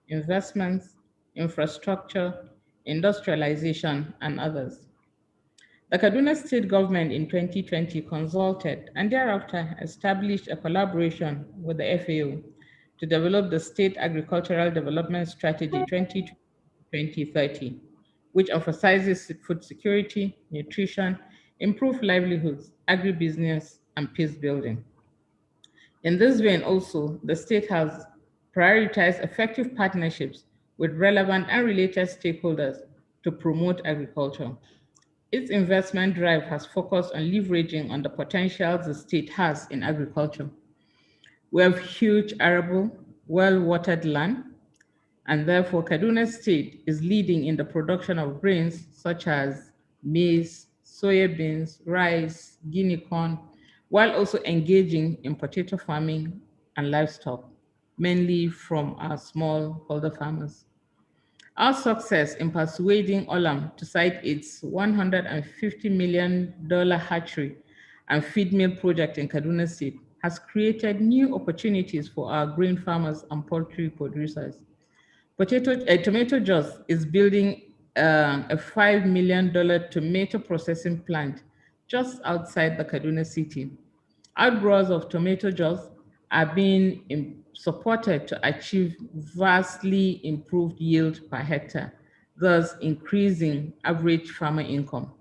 investments, infrastructure, industrialization, and others. The Kaduna State government in 2020 consulted and thereafter established a collaboration with the FAO to develop the State Agricultural Development Strategy 2020-2030, which emphasizes food security, nutrition, improved livelihoods, agribusiness, and peace building. In this vein also, the state has prioritized effective partnerships with relevant and related stakeholders to promote agriculture. Its investment drive has focused on leveraging on the potentials the state has in agriculture. We have huge arable, well-watered land, and therefore Kaduna State is leading in the production of grains such as maize, soybeans, rice, guinea corn, while also engaging in potato farming and livestock, mainly from our smallholder farmers. Our success in persuading Olam to cite its $150 million hatchery and feed mill project in Kaduna State has created new opportunities for our grain farmers and poultry producers. Tomato Juice is building a $5 million tomato processing plant just outside the Kaduna city. Outgrowers of tomato juice are being supported to achieve vastly improved yield per hectare, thus increasing average farmer income.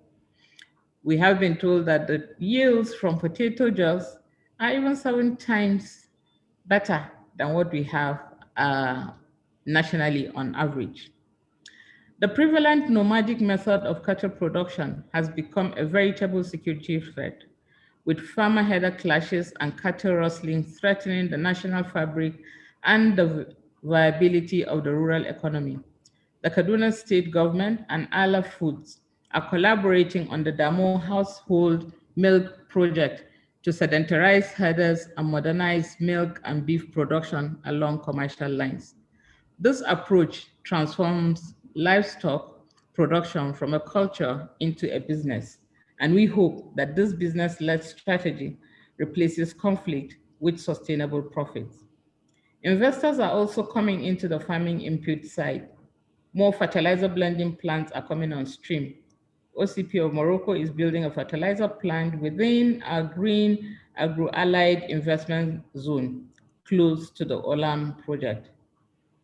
We have been told that the yields from potato juice are even 7 times better than what we have nationally on average. The prevalent nomadic method of cattle production has become a veritable security threat, with farmer-herder clashes and cattle rustling threatening the national fabric and the viability of the rural economy. The Kaduna State government and Ala Foods are collaborating on the Damo household milk project to sedentarize herders and modernize milk and beef production along commercial lines. This approach transforms livestock production from a culture into a business, and we hope that this business-led strategy replaces conflict with sustainable profits. Investors are also coming into the farming input side. More fertilizer blending plants are coming on stream. OCP of Morocco is building a fertilizer plant within our green agro-allied investment zone close to the Olam project.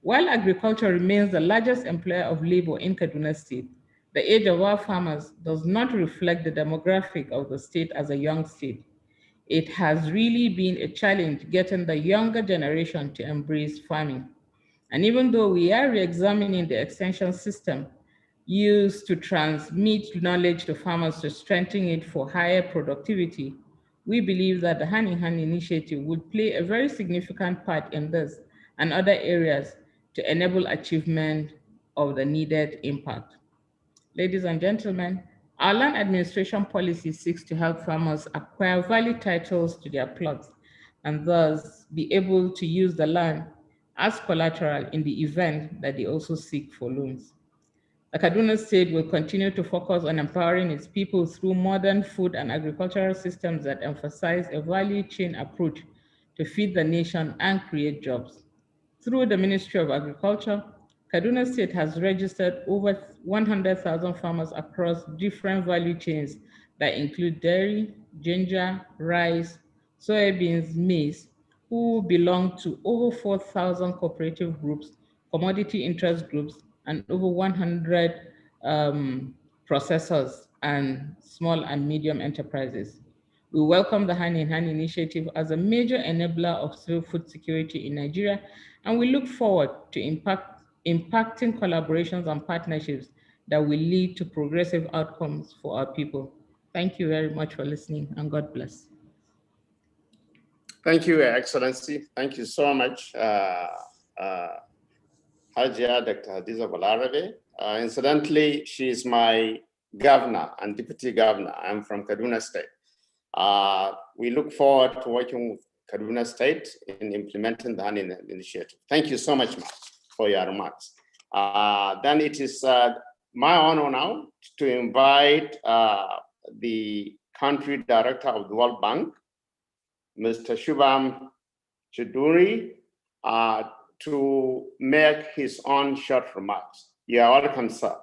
While agriculture remains the largest employer of labor in Kaduna State, the age of our farmers does not reflect the demographic of the state as a young state. It has really been a challenge getting the younger generation to embrace farming. And even though we are re-examining the extension system used to transmit knowledge to farmers to strengthen it for higher productivity, we believe that the Hand in Hand initiative would play a very significant part in this and other areas to enable achievement of the needed impact. Ladies and gentlemen, our land administration policy seeks to help farmers acquire valid titles to their plots and thus be able to use the land as collateral in the event that they also seek for loans. The Kaduna State will continue to focus on empowering its people through modern food and agricultural systems that emphasize a value chain approach to feed the nation and create jobs. Through the Ministry of Agriculture, Kaduna State has registered over 100,000 farmers across different value chains that include dairy, ginger, rice, soybeans, maize, who belong to over 4,000 cooperative groups, commodity interest groups, and over 100 processors and small and medium enterprises. We welcome the Hand in Hand initiative as a major enabler of food security in Nigeria, and we look forward to impacting collaborations and partnerships that will lead to progressive outcomes for our people. Thank you very much for listening, and God bless. Thank you, Excellency. Thank you so much, Hajia Dr. Hadiza Balarabe. Incidentally, she is my governor and deputy governor. I'm from Kaduna State. We look forward to working with Kaduna State in implementing the Hand in Hand initiative. Thank you so much, ma'am, for your remarks. Then it is my honor now to invite the country director of the World Bank, Mr. Shubham Chuduri, to make his own short remarks. You are welcome, sir.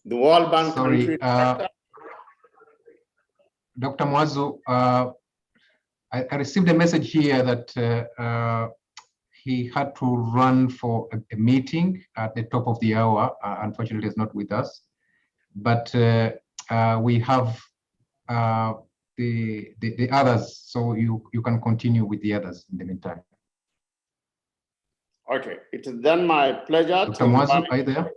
The World Bank country director. Dr. Mwazu, I received a message here that he had to run for a meeting at the top of the hour. Unfortunately, he's not with us, but we have the others, so you can continue with the others in the meantime. Okay, it is then my pleasure. Dr. Mwazu, are you there?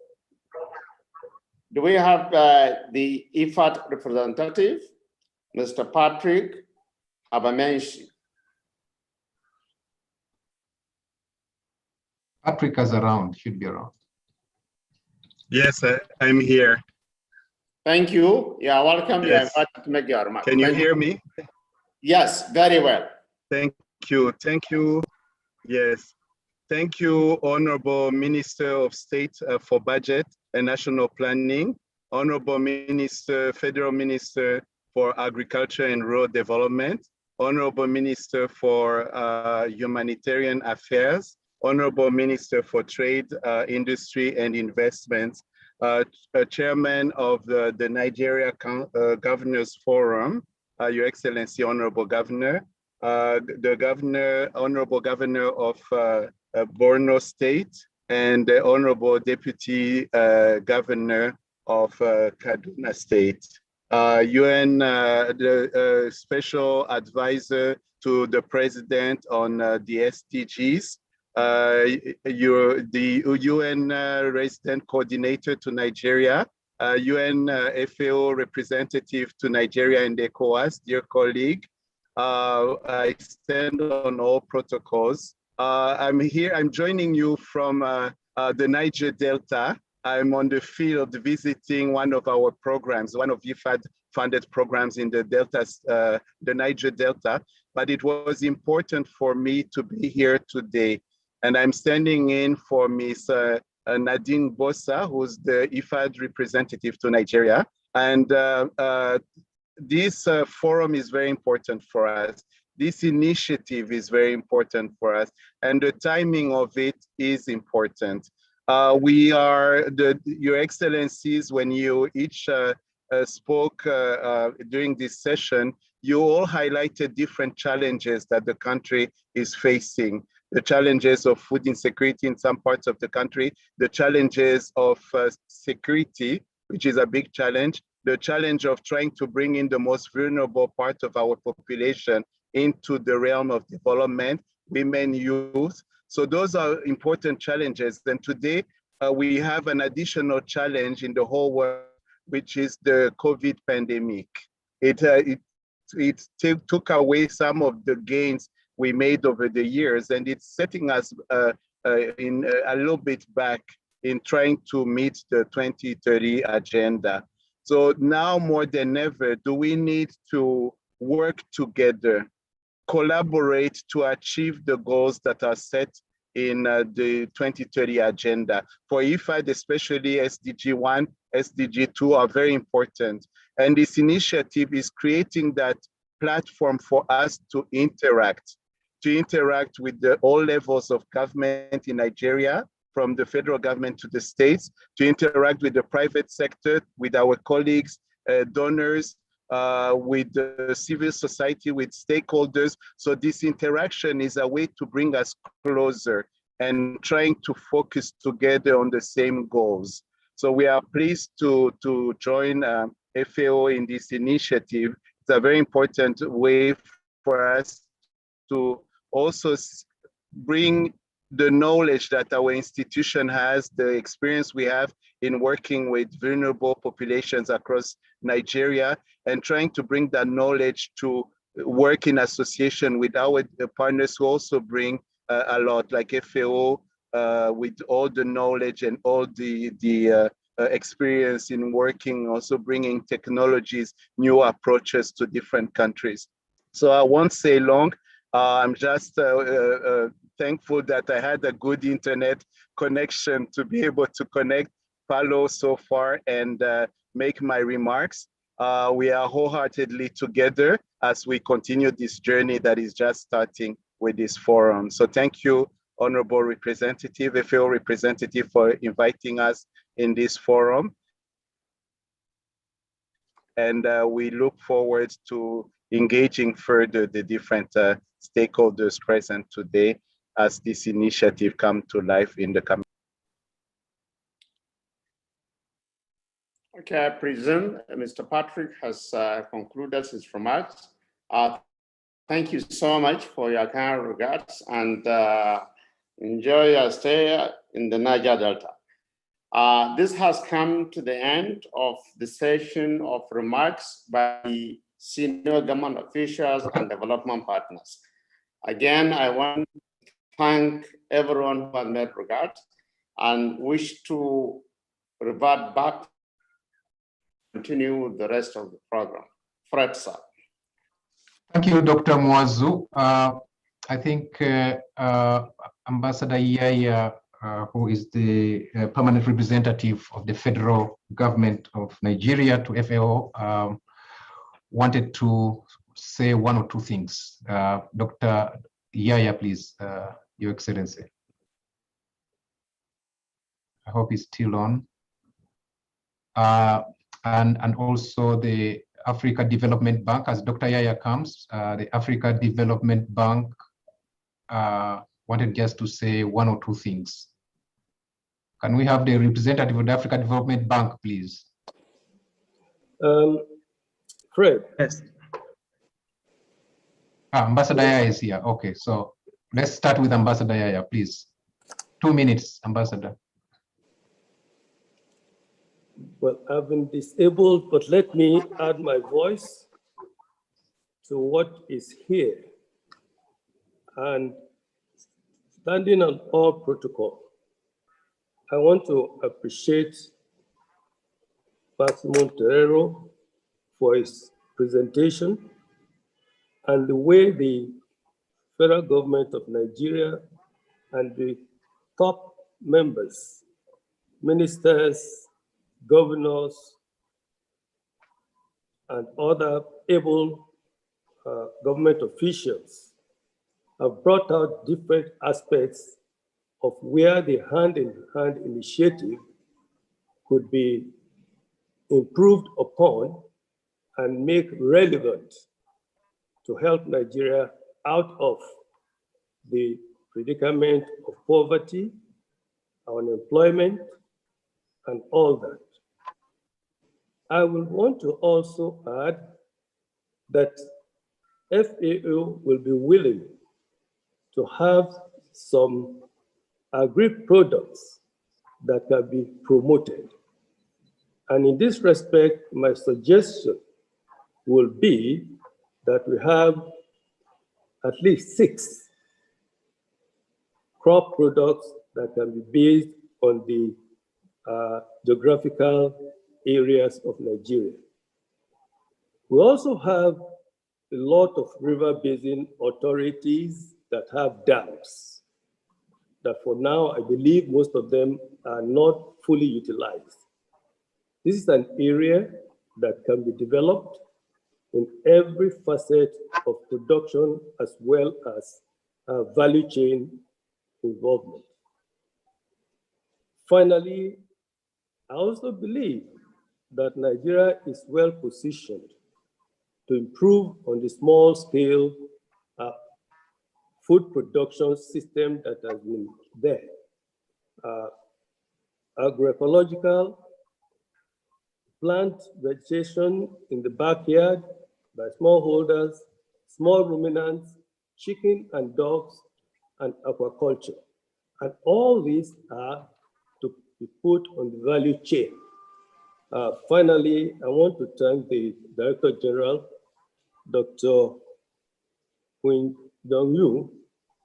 Do we have the IFAD representative, Mr. Patrick Abamenshi? Patrick is around, should be around. Yes, I'm here. Thank you. Yeah, welcome. Yes. You are invited to make your remarks. Can you hear me? Yes, very well. Thank you. Thank you. Yes. Thank you, Honorable Minister of State for Budget and National Planning, Honorable Minister, Federal Minister for Agriculture and Rural Development, Honorable Minister for Humanitarian Affairs, Honorable Minister for Trade, Industry and Investments, Chairman of the Nigeria Governors Forum, Your Excellency, Honorable Governor, the Governor, Honorable Governor of Borno State, and the Honorable Deputy Governor of Kaduna State. the Special Advisor to the President on the SDGs, you're the UN Resident Coordinator to Nigeria, UN FAO Representative to Nigeria and ECOWAS, dear colleague. I stand on all protocols. I'm joining you from the Niger Delta. I'm on the field visiting one of our programs, one of IFAD funded programs in the Delta, the Niger Delta, but it was important for me to be here today. And I'm standing in for Ms. Nadine Bossa, who's the IFAD representative to Nigeria. And this forum is very important for us. This initiative is very important for us. And the timing of it is important. We are, Your Excellencies, when you each spoke during this session, you all highlighted different challenges that the country is facing. The challenges of food insecurity in some parts of the country, the challenges of security, which is a big challenge, the challenge of trying to bring in the most vulnerable part of our population into the realm of development, women, youth. So those are important challenges. And today we have an additional challenge in the whole world, which is the COVID pandemic. It took away some of the gains we made over the years, and it's setting us in a little bit back in trying to meet the 2030 agenda. So now more than ever, do we need to work together, collaborate to achieve the goals that are set in the 2030 agenda. For IFAD, especially SDG 1, SDG 2 are very important. And this initiative is creating that platform for us to interact with all levels of government in Nigeria, from the federal government to the states, to interact with the private sector, with our colleagues, donors, with the civil society, with stakeholders. So this interaction is a way to bring us closer and trying to focus together on the same goals. So we are pleased to join FAO in this initiative. It's a very important way for us to also bring the knowledge that our institution has, the experience we have in working with vulnerable populations across Nigeria, and trying to bring that knowledge to work in association with our partners who also bring a lot, like FAO, with all the knowledge and all the experience in working, also bringing technologies, new approaches to different countries. So I won't say long. I'm just thankful that I had a good internet connection to be able to connect, follow so far, and make my remarks. We are wholeheartedly together as we continue this journey that is just starting with this forum. So thank you, Honorable Representative, FAO representative, for inviting us in this forum. And we look forward to engaging further the different stakeholders present today as this initiative comes to life in the coming. Okay, I presume Mr. Patrick has concluded his remarks. Thank you so much for your kind regards, and enjoy your stay in the Niger Delta. This has come to the end of the session of remarks by the senior government officials and development partners. Again, I want to thank everyone who has made regards and wish to revert back, continue with the rest of the program. Fred, sir. Thank you, Dr. Mwazu. I think Ambassador HiHI, who is the permanent representative of the federal government of Nigeria to FAO, wanted to say one or two things. Dr. Yaya, please, Your Excellency. I hope he's still on. And also the Africa Development Bank, as Dr. Yaya comes, the Africa Development Bank wanted just to say one or two things. Can we have the representative of the Africa Development Bank, please? Fred. Yes. Ambassador Yaya is here. Okay, so let's start with Ambassador Yaya, please. 2 minutes, Ambassador. Well, I've been disabled, but let me add my voice to what is here. And standing on all protocol, I want to appreciate Maximo Terrero for his presentation and the way the federal government of Nigeria and the top members, ministers, governors, and other able government officials have brought out different aspects of where the hand-in-hand initiative could be improved upon and make relevant to help Nigeria out of the predicament of poverty, unemployment, and all that. I will want to also add that FAO will be willing to have some agri-products that can be promoted. And in this respect, my suggestion will be that we have at least 6 crop products that can be based on the geographical areas of Nigeria. We also have a lot of river basin authorities that have dams that for now, I believe most of them are not fully utilized. This is an area that can be developed in every facet of production as well as value chain involvement. Finally, I also believe that Nigeria is well positioned to improve on the small scale food production system that has been there. Agroecological, plant vegetation in the backyard by smallholders, small ruminants, chicken and dogs, and aquaculture. And all these are to be put on the value chain. Finally, I want to thank the Director General, Dr. Quinn Dong-Yu,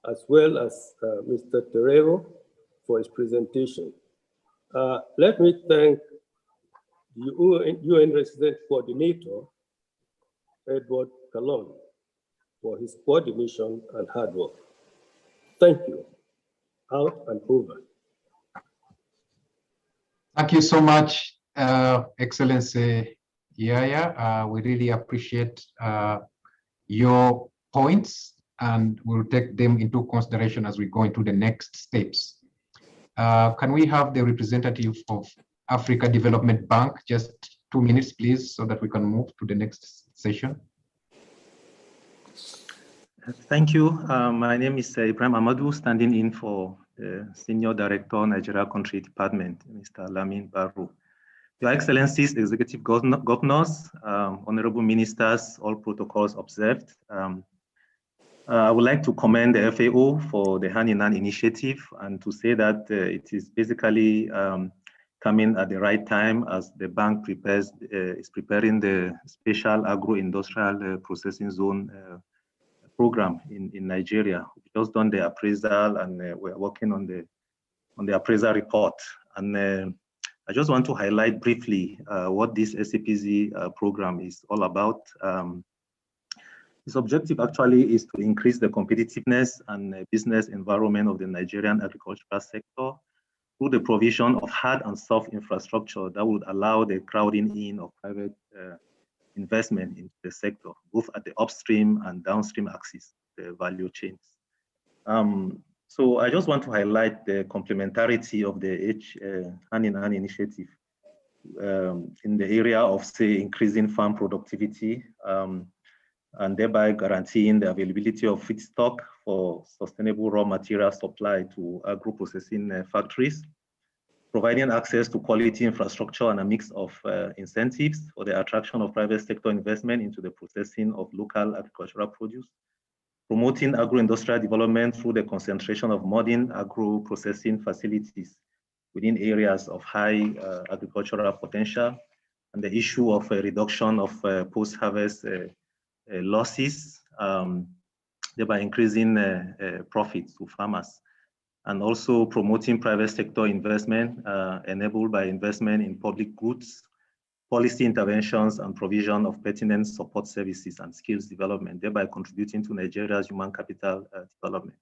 as well as Mr. Terrero for his presentation. Let me thank the UN Resident Coordinator, Edward Kalon, for his coordination and hard work. Thank you. Out and over. Thank you so much, Excellency Yaya. We really appreciate your points, and we'll take them into consideration as we go into the next steps. Can we have the representative of Africa Development Bank, just 2 minutes, please, so that we can move to the next session? Thank you. My name is Ibrahim Amadou, standing in for the Senior Director, Nigeria Country Department, Mr. Lamin Barrow. Your Excellencies, Executive Governors, Honorable Ministers, all protocols observed. I would like to commend the FAO for the hand-in-hand initiative and to say that it is basically coming at the right time as the bank is preparing the special agro-industrial processing zone program in Nigeria. We just done the appraisal and we're working on the appraisal report. And I just want to highlight briefly what this SCPZ program is all about. Its objective actually is to increase the competitiveness and business environment of the Nigerian agricultural sector through the provision of hard and soft infrastructure that would allow the crowding in of private investment in the sector, both at the upstream and downstream axis, the value chains. So I just want to highlight the complementarity of the hand-in-hand initiative in the area of, say, increasing farm productivity and thereby guaranteeing the availability of feedstock for sustainable raw material supply to agro-processing factories, providing access to quality infrastructure and a mix of incentives for the attraction of private sector investment into the processing of local agricultural produce, promoting agro-industrial development through the concentration of modern agro-processing facilities within areas of high agricultural potential, and the issue of a reduction of post-harvest losses, thereby increasing profits to farmers, and also promoting private sector investment enabled by investment in public goods, policy interventions, and provision of pertinent support services and skills development, thereby contributing to Nigeria's human capital development.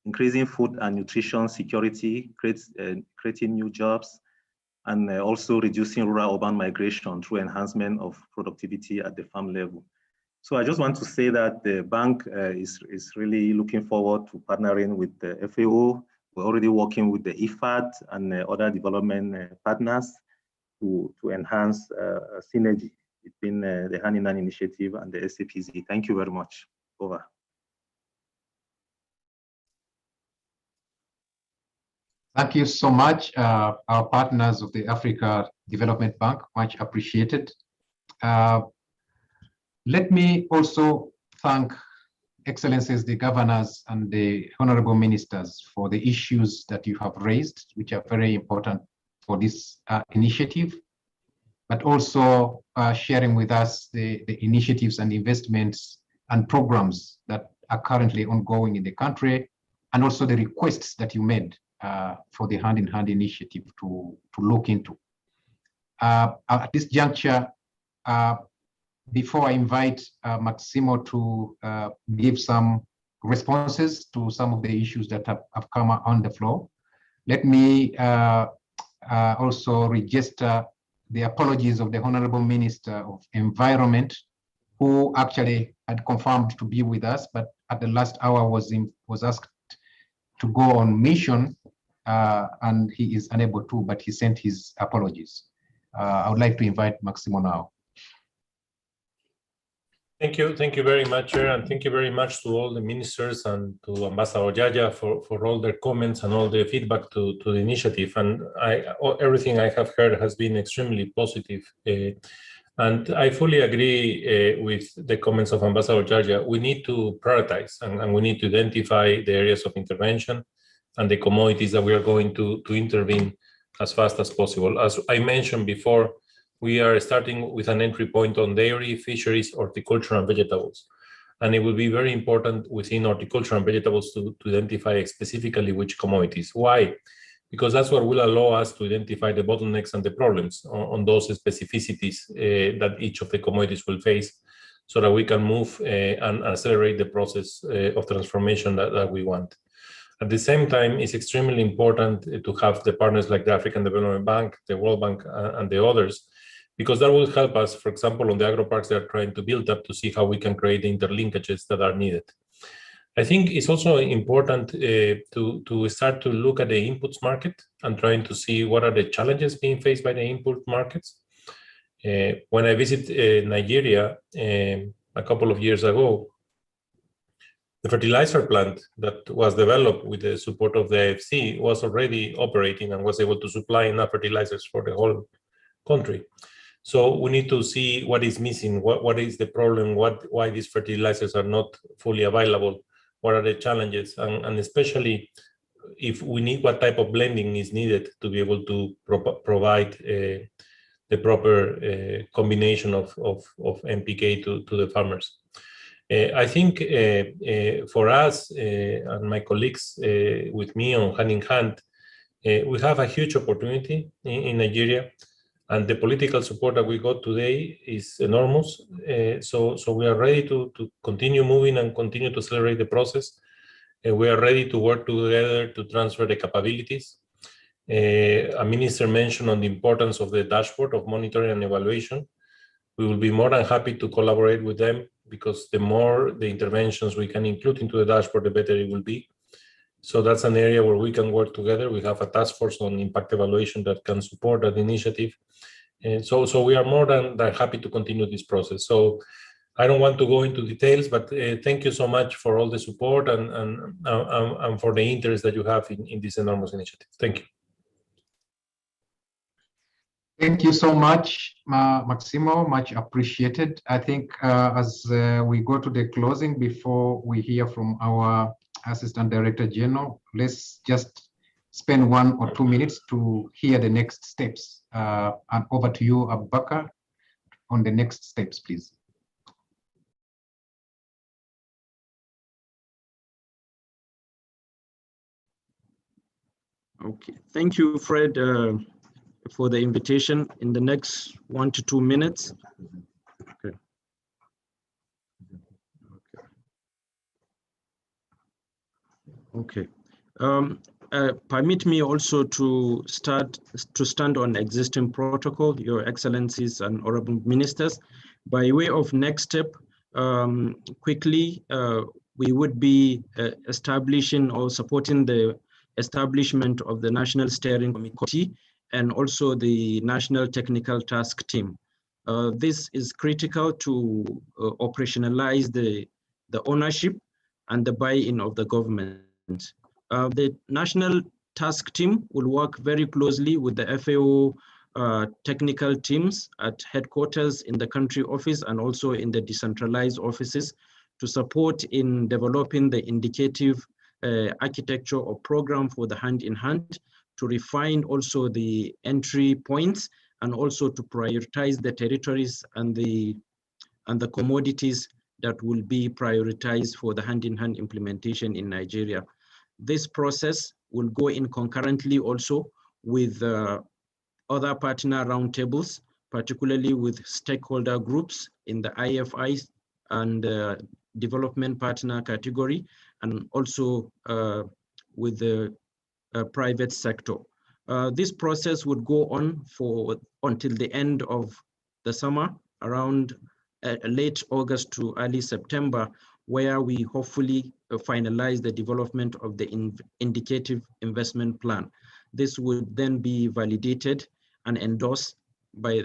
Increasing food and nutrition security, creating new jobs, and also reducing rural-urban migration through enhancement of productivity at the farm level. So I just want to say that the bank is really looking forward to partnering with the FAO. We're already working with the IFAD and other development partners to enhance synergy between the hand-in-hand initiative and the SAPZ. Thank you very much. Over. Thank you so much, our partners of the Africa Development Bank, much appreciated. Let me also thank Excellencies, the governors and the honorable ministers for the issues that you have raised, which are very important for this initiative, but also sharing with us the initiatives and investments and programs that are currently ongoing in the country, and also the requests that you made for the hand-in-hand initiative to look into. At this juncture, before I invite Maximo to give some responses to some of the issues that have come on the floor, let me also register the apologies of the Honorable Minister of Environment, who actually had confirmed to be with us, but at the last hour was asked to go on mission, and he is unable to, but he sent his apologies. I would like to invite Maximo now. Thank you very much, Chair, and thank you very much to all the ministers and to Ambassador Yaya for all their comments and all the feedback to the initiative. And everything I have heard has been extremely positive. And I fully agree with the comments of Ambassador Yaya. We need to prioritize and we need to identify the areas of intervention and the commodities that we are going to intervene as fast as possible. As I mentioned before, we are starting with an entry point on dairy, fisheries, horticulture, and vegetables. And it will be very important within horticulture and vegetables to identify specifically which commodities. Why? Because that's what will allow us to identify the bottlenecks and the problems on those specificities that each of the commodities will face, so that we can move and accelerate the process of transformation that we want. At the same time, it's extremely important to have the partners like the African Development Bank, the World Bank, and the others, because that will help us, for example, on the agro parks they are trying to build up, to see how we can create the interlinkages that are needed. I think it's also important to start to look at the inputs market and trying to see what are the challenges being faced by the input markets. When I visited Nigeria a couple of years ago, the fertilizer plant that was developed with the support of the AFC was already operating and was able to supply enough fertilizers for the whole country. So we need to see what is missing, what is the problem, why these fertilizers are not fully available, what are the challenges, and especially if we need, what type of blending is needed to be able to provide the proper combination of NPK to the farmers. I think for us and my colleagues with me on hand in hand, we have a huge opportunity in Nigeria. And the political support that we got today is enormous. So we are ready to continue moving and continue to accelerate the process. We are ready to work together to transfer the capabilities. A minister mentioned on the importance of the dashboard of monitoring and evaluation. We will be more than happy to collaborate with them, because the more the interventions we can include into the dashboard, the better it will be. So that's an area where we can work together. We have a task force on impact evaluation that can support that initiative. And so we are more than happy to continue this process. So I don't want to go into details, but thank you so much for all the support and for the interest that you have in this enormous initiative. Thank you. Thank you so much, Maximo, much appreciated. I think as we go to the closing, before we hear from our Assistant Director General, let's just spend 1 or 2 minutes to hear the next steps. And over to you, Abubakar, on the next steps, please. Okay, thank you, Fred, for the invitation. In the next 1 to 2 minutes. Okay. Okay. Permit me also to stand on existing protocol, Your Excellencies and Honorable Ministers. By way of next step, quickly, we would be establishing or supporting the establishment of the National Steering Committee and also the National Technical Task Team. This is critical to operationalize the ownership and the buy-in of the government. The National Task Team will work very closely with the FAO technical teams at headquarters in the country office and also in the decentralized offices to support in developing the indicative architecture or program for the hand-in-hand, to refine also the entry points and also to prioritize the territories and the commodities that will be prioritized for the hand-in-hand implementation in Nigeria. This process will go in concurrently also with other partner roundtables, particularly with stakeholder groups in the IFIs and development partner category, and also with the private sector. This process would go on until the end of the summer, around late August to early September, where we hopefully finalize the development of the indicative investment plan. This would then be validated and endorsed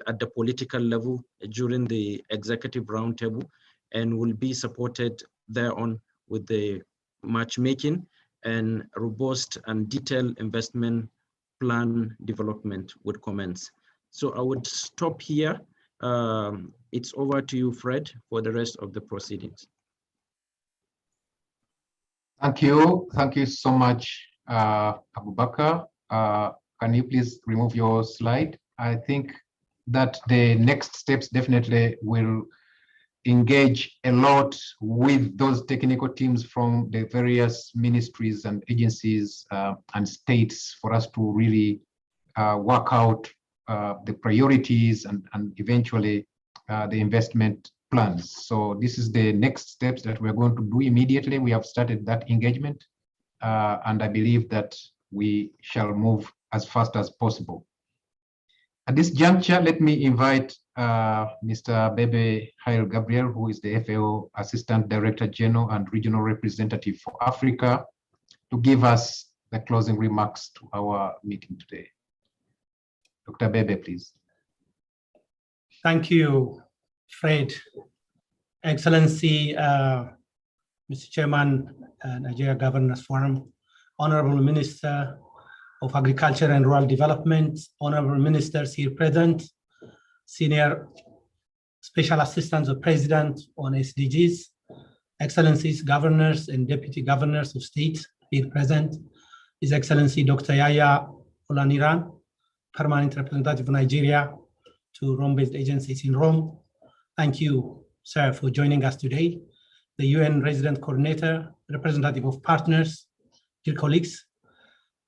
at the political level during the executive roundtable, and will be supported thereon with the matchmaking and robust and detailed investment plan development would commence. So I would stop here. It's over to you, Fred, for the rest of the proceedings. Thank you. Thank you so much, Abubakar. Can you please remove your slide? I think that the next steps definitely will engage a lot with those technical teams from the various ministries and agencies and states for us to really work out the priorities and eventually the investment plans. So this is the next steps that we're going to do immediately. We have started that engagement and I believe that we shall move as fast as possible. At this juncture, let me invite Mr. Bebe Haile Gabriel, who is the FAO Assistant Director General and Regional Representative for Africa, to give us the closing remarks to our meeting today. Dr. Bebe, please. Thank you, Fred. Excellency, Mr. Chairman, Nigeria Governors Forum, Honorable Minister of Agriculture and Rural Development, Honorable Ministers here present, Senior Special Assistants of President on SDGs, Excellencies, Governors and Deputy Governors of State here present, His Excellency Dr. Yaya Olaniran, Permanent Representative of Nigeria to Rome-based agencies in Rome. Thank you, sir, for joining us today. The UN Resident Coordinator, representative of partners, dear colleagues.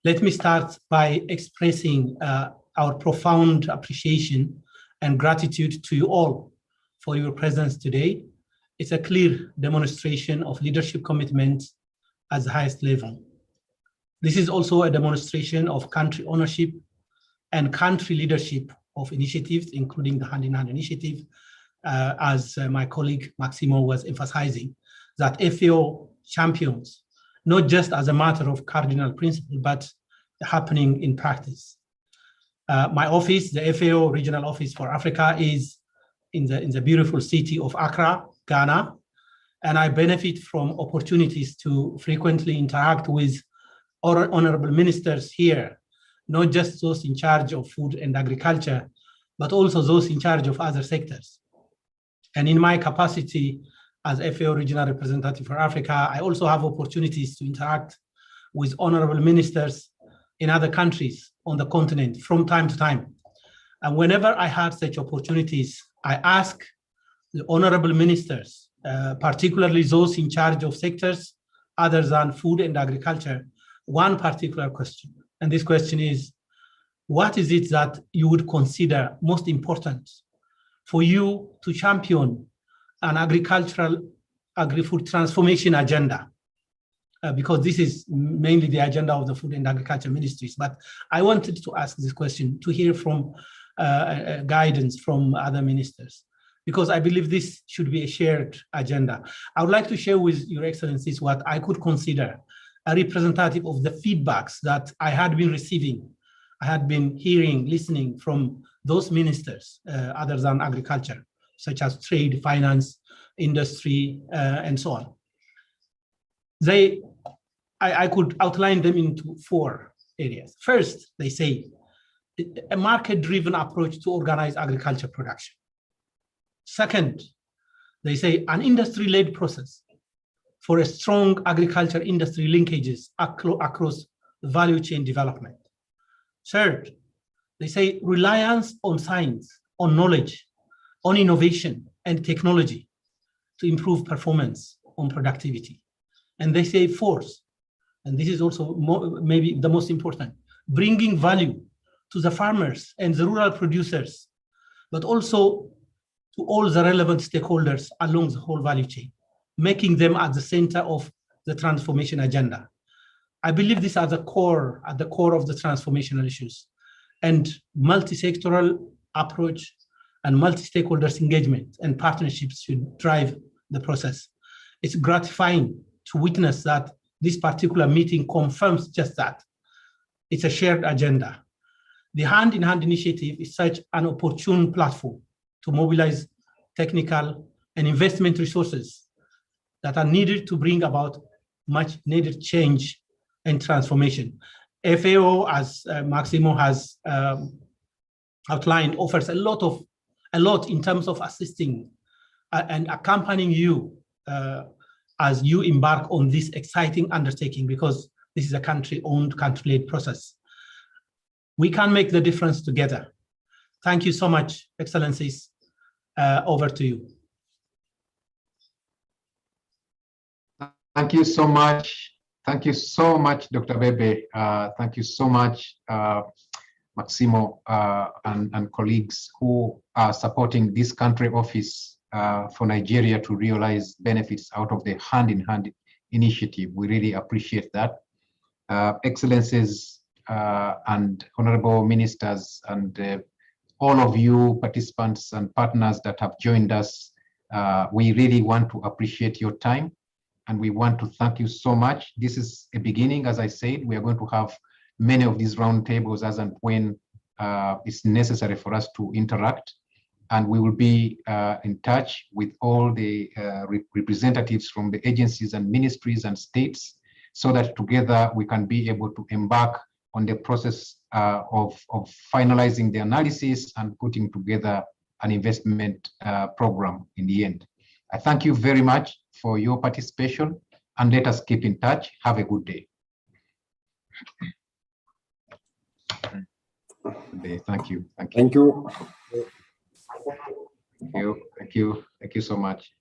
Let me start by expressing our profound appreciation and gratitude to you all for your presence today. It's a clear demonstration of leadership commitment at the highest level. This is also a demonstration of country ownership and country leadership of initiatives, including the Hand-in-Hand initiative, as my colleague Maximo was emphasizing, that FAO champions, not just as a matter of cardinal principle, but happening in practice. My office, the FAO Regional Office for Africa, is in the beautiful city of Accra, Ghana, and I benefit from opportunities to frequently interact with honorable ministers here, not just those in charge of food and agriculture, but also those in charge of other sectors. And in my capacity as FAO Regional Representative for Africa, I also have opportunities to interact with honorable ministers in other countries on the continent from time to time. And whenever I had such opportunities, I ask the honorable ministers, particularly those in charge of sectors other than food and agriculture, one particular question. And this question is, what is it that you would consider most important for you to champion an agricultural agri-food transformation agenda? Because this is mainly the agenda of the Food and Agriculture Ministries. But I wanted to ask this question to hear from guidance from other ministers, because I believe this should be a shared agenda. I would like to share with Your Excellencies what I could consider a representative of the feedbacks that I had been receiving. I had been hearing, listening from those ministers other than agriculture, such as trade, finance, industry, and so on. I could outline them into 4 areas. First, they say a market-driven approach to organize agriculture production. Second, they say an industry-led process for a strong agriculture industry linkages across the value chain development. Third, they say reliance on science, on knowledge, on innovation and technology to improve performance on productivity. And they say fourth, and this is also maybe the most important, bringing value to the farmers and the rural producers, but also to all the relevant stakeholders along the whole value chain, making them at the center of the transformation agenda. I believe these are at the core of the transformational issues, and multi-sectoral approach and multi-stakeholders engagement and partnerships should drive the process. It's gratifying to witness that this particular meeting confirms just that. It's a shared agenda. The hand-in-hand initiative is such an opportune platform to mobilize technical and investment resources that are needed to bring about much needed change and transformation. FAO, as Maximo has outlined, offers a lot in terms of assisting and accompanying you as you embark on this exciting undertaking, because this is a country-owned, country-led process. We can make the difference together. Thank you so much, Excellencies. Over to you. Thank you so much. Thank you so much, Dr. Bebe. Thank you so much, Maximo and colleagues who are supporting this country office for Nigeria to realize benefits out of the hand-in-hand initiative. We really appreciate that. Excellencies and honorable ministers and all of you participants and partners that have joined us, we really want to appreciate your time and we want to thank you so much. This is a beginning, as I said. We are going to have many of these roundtables as and when it's necessary for us to interact. And we will be in touch with all the representatives from the agencies and ministries and states, so that together we can be able to embark on the process of finalizing the analysis and putting together an investment program in the end. I thank you very much for your participation, and let us keep in touch. Have a good day. Thank you. Thank you. Thank you. Thank you. Thank you. Thank you so much.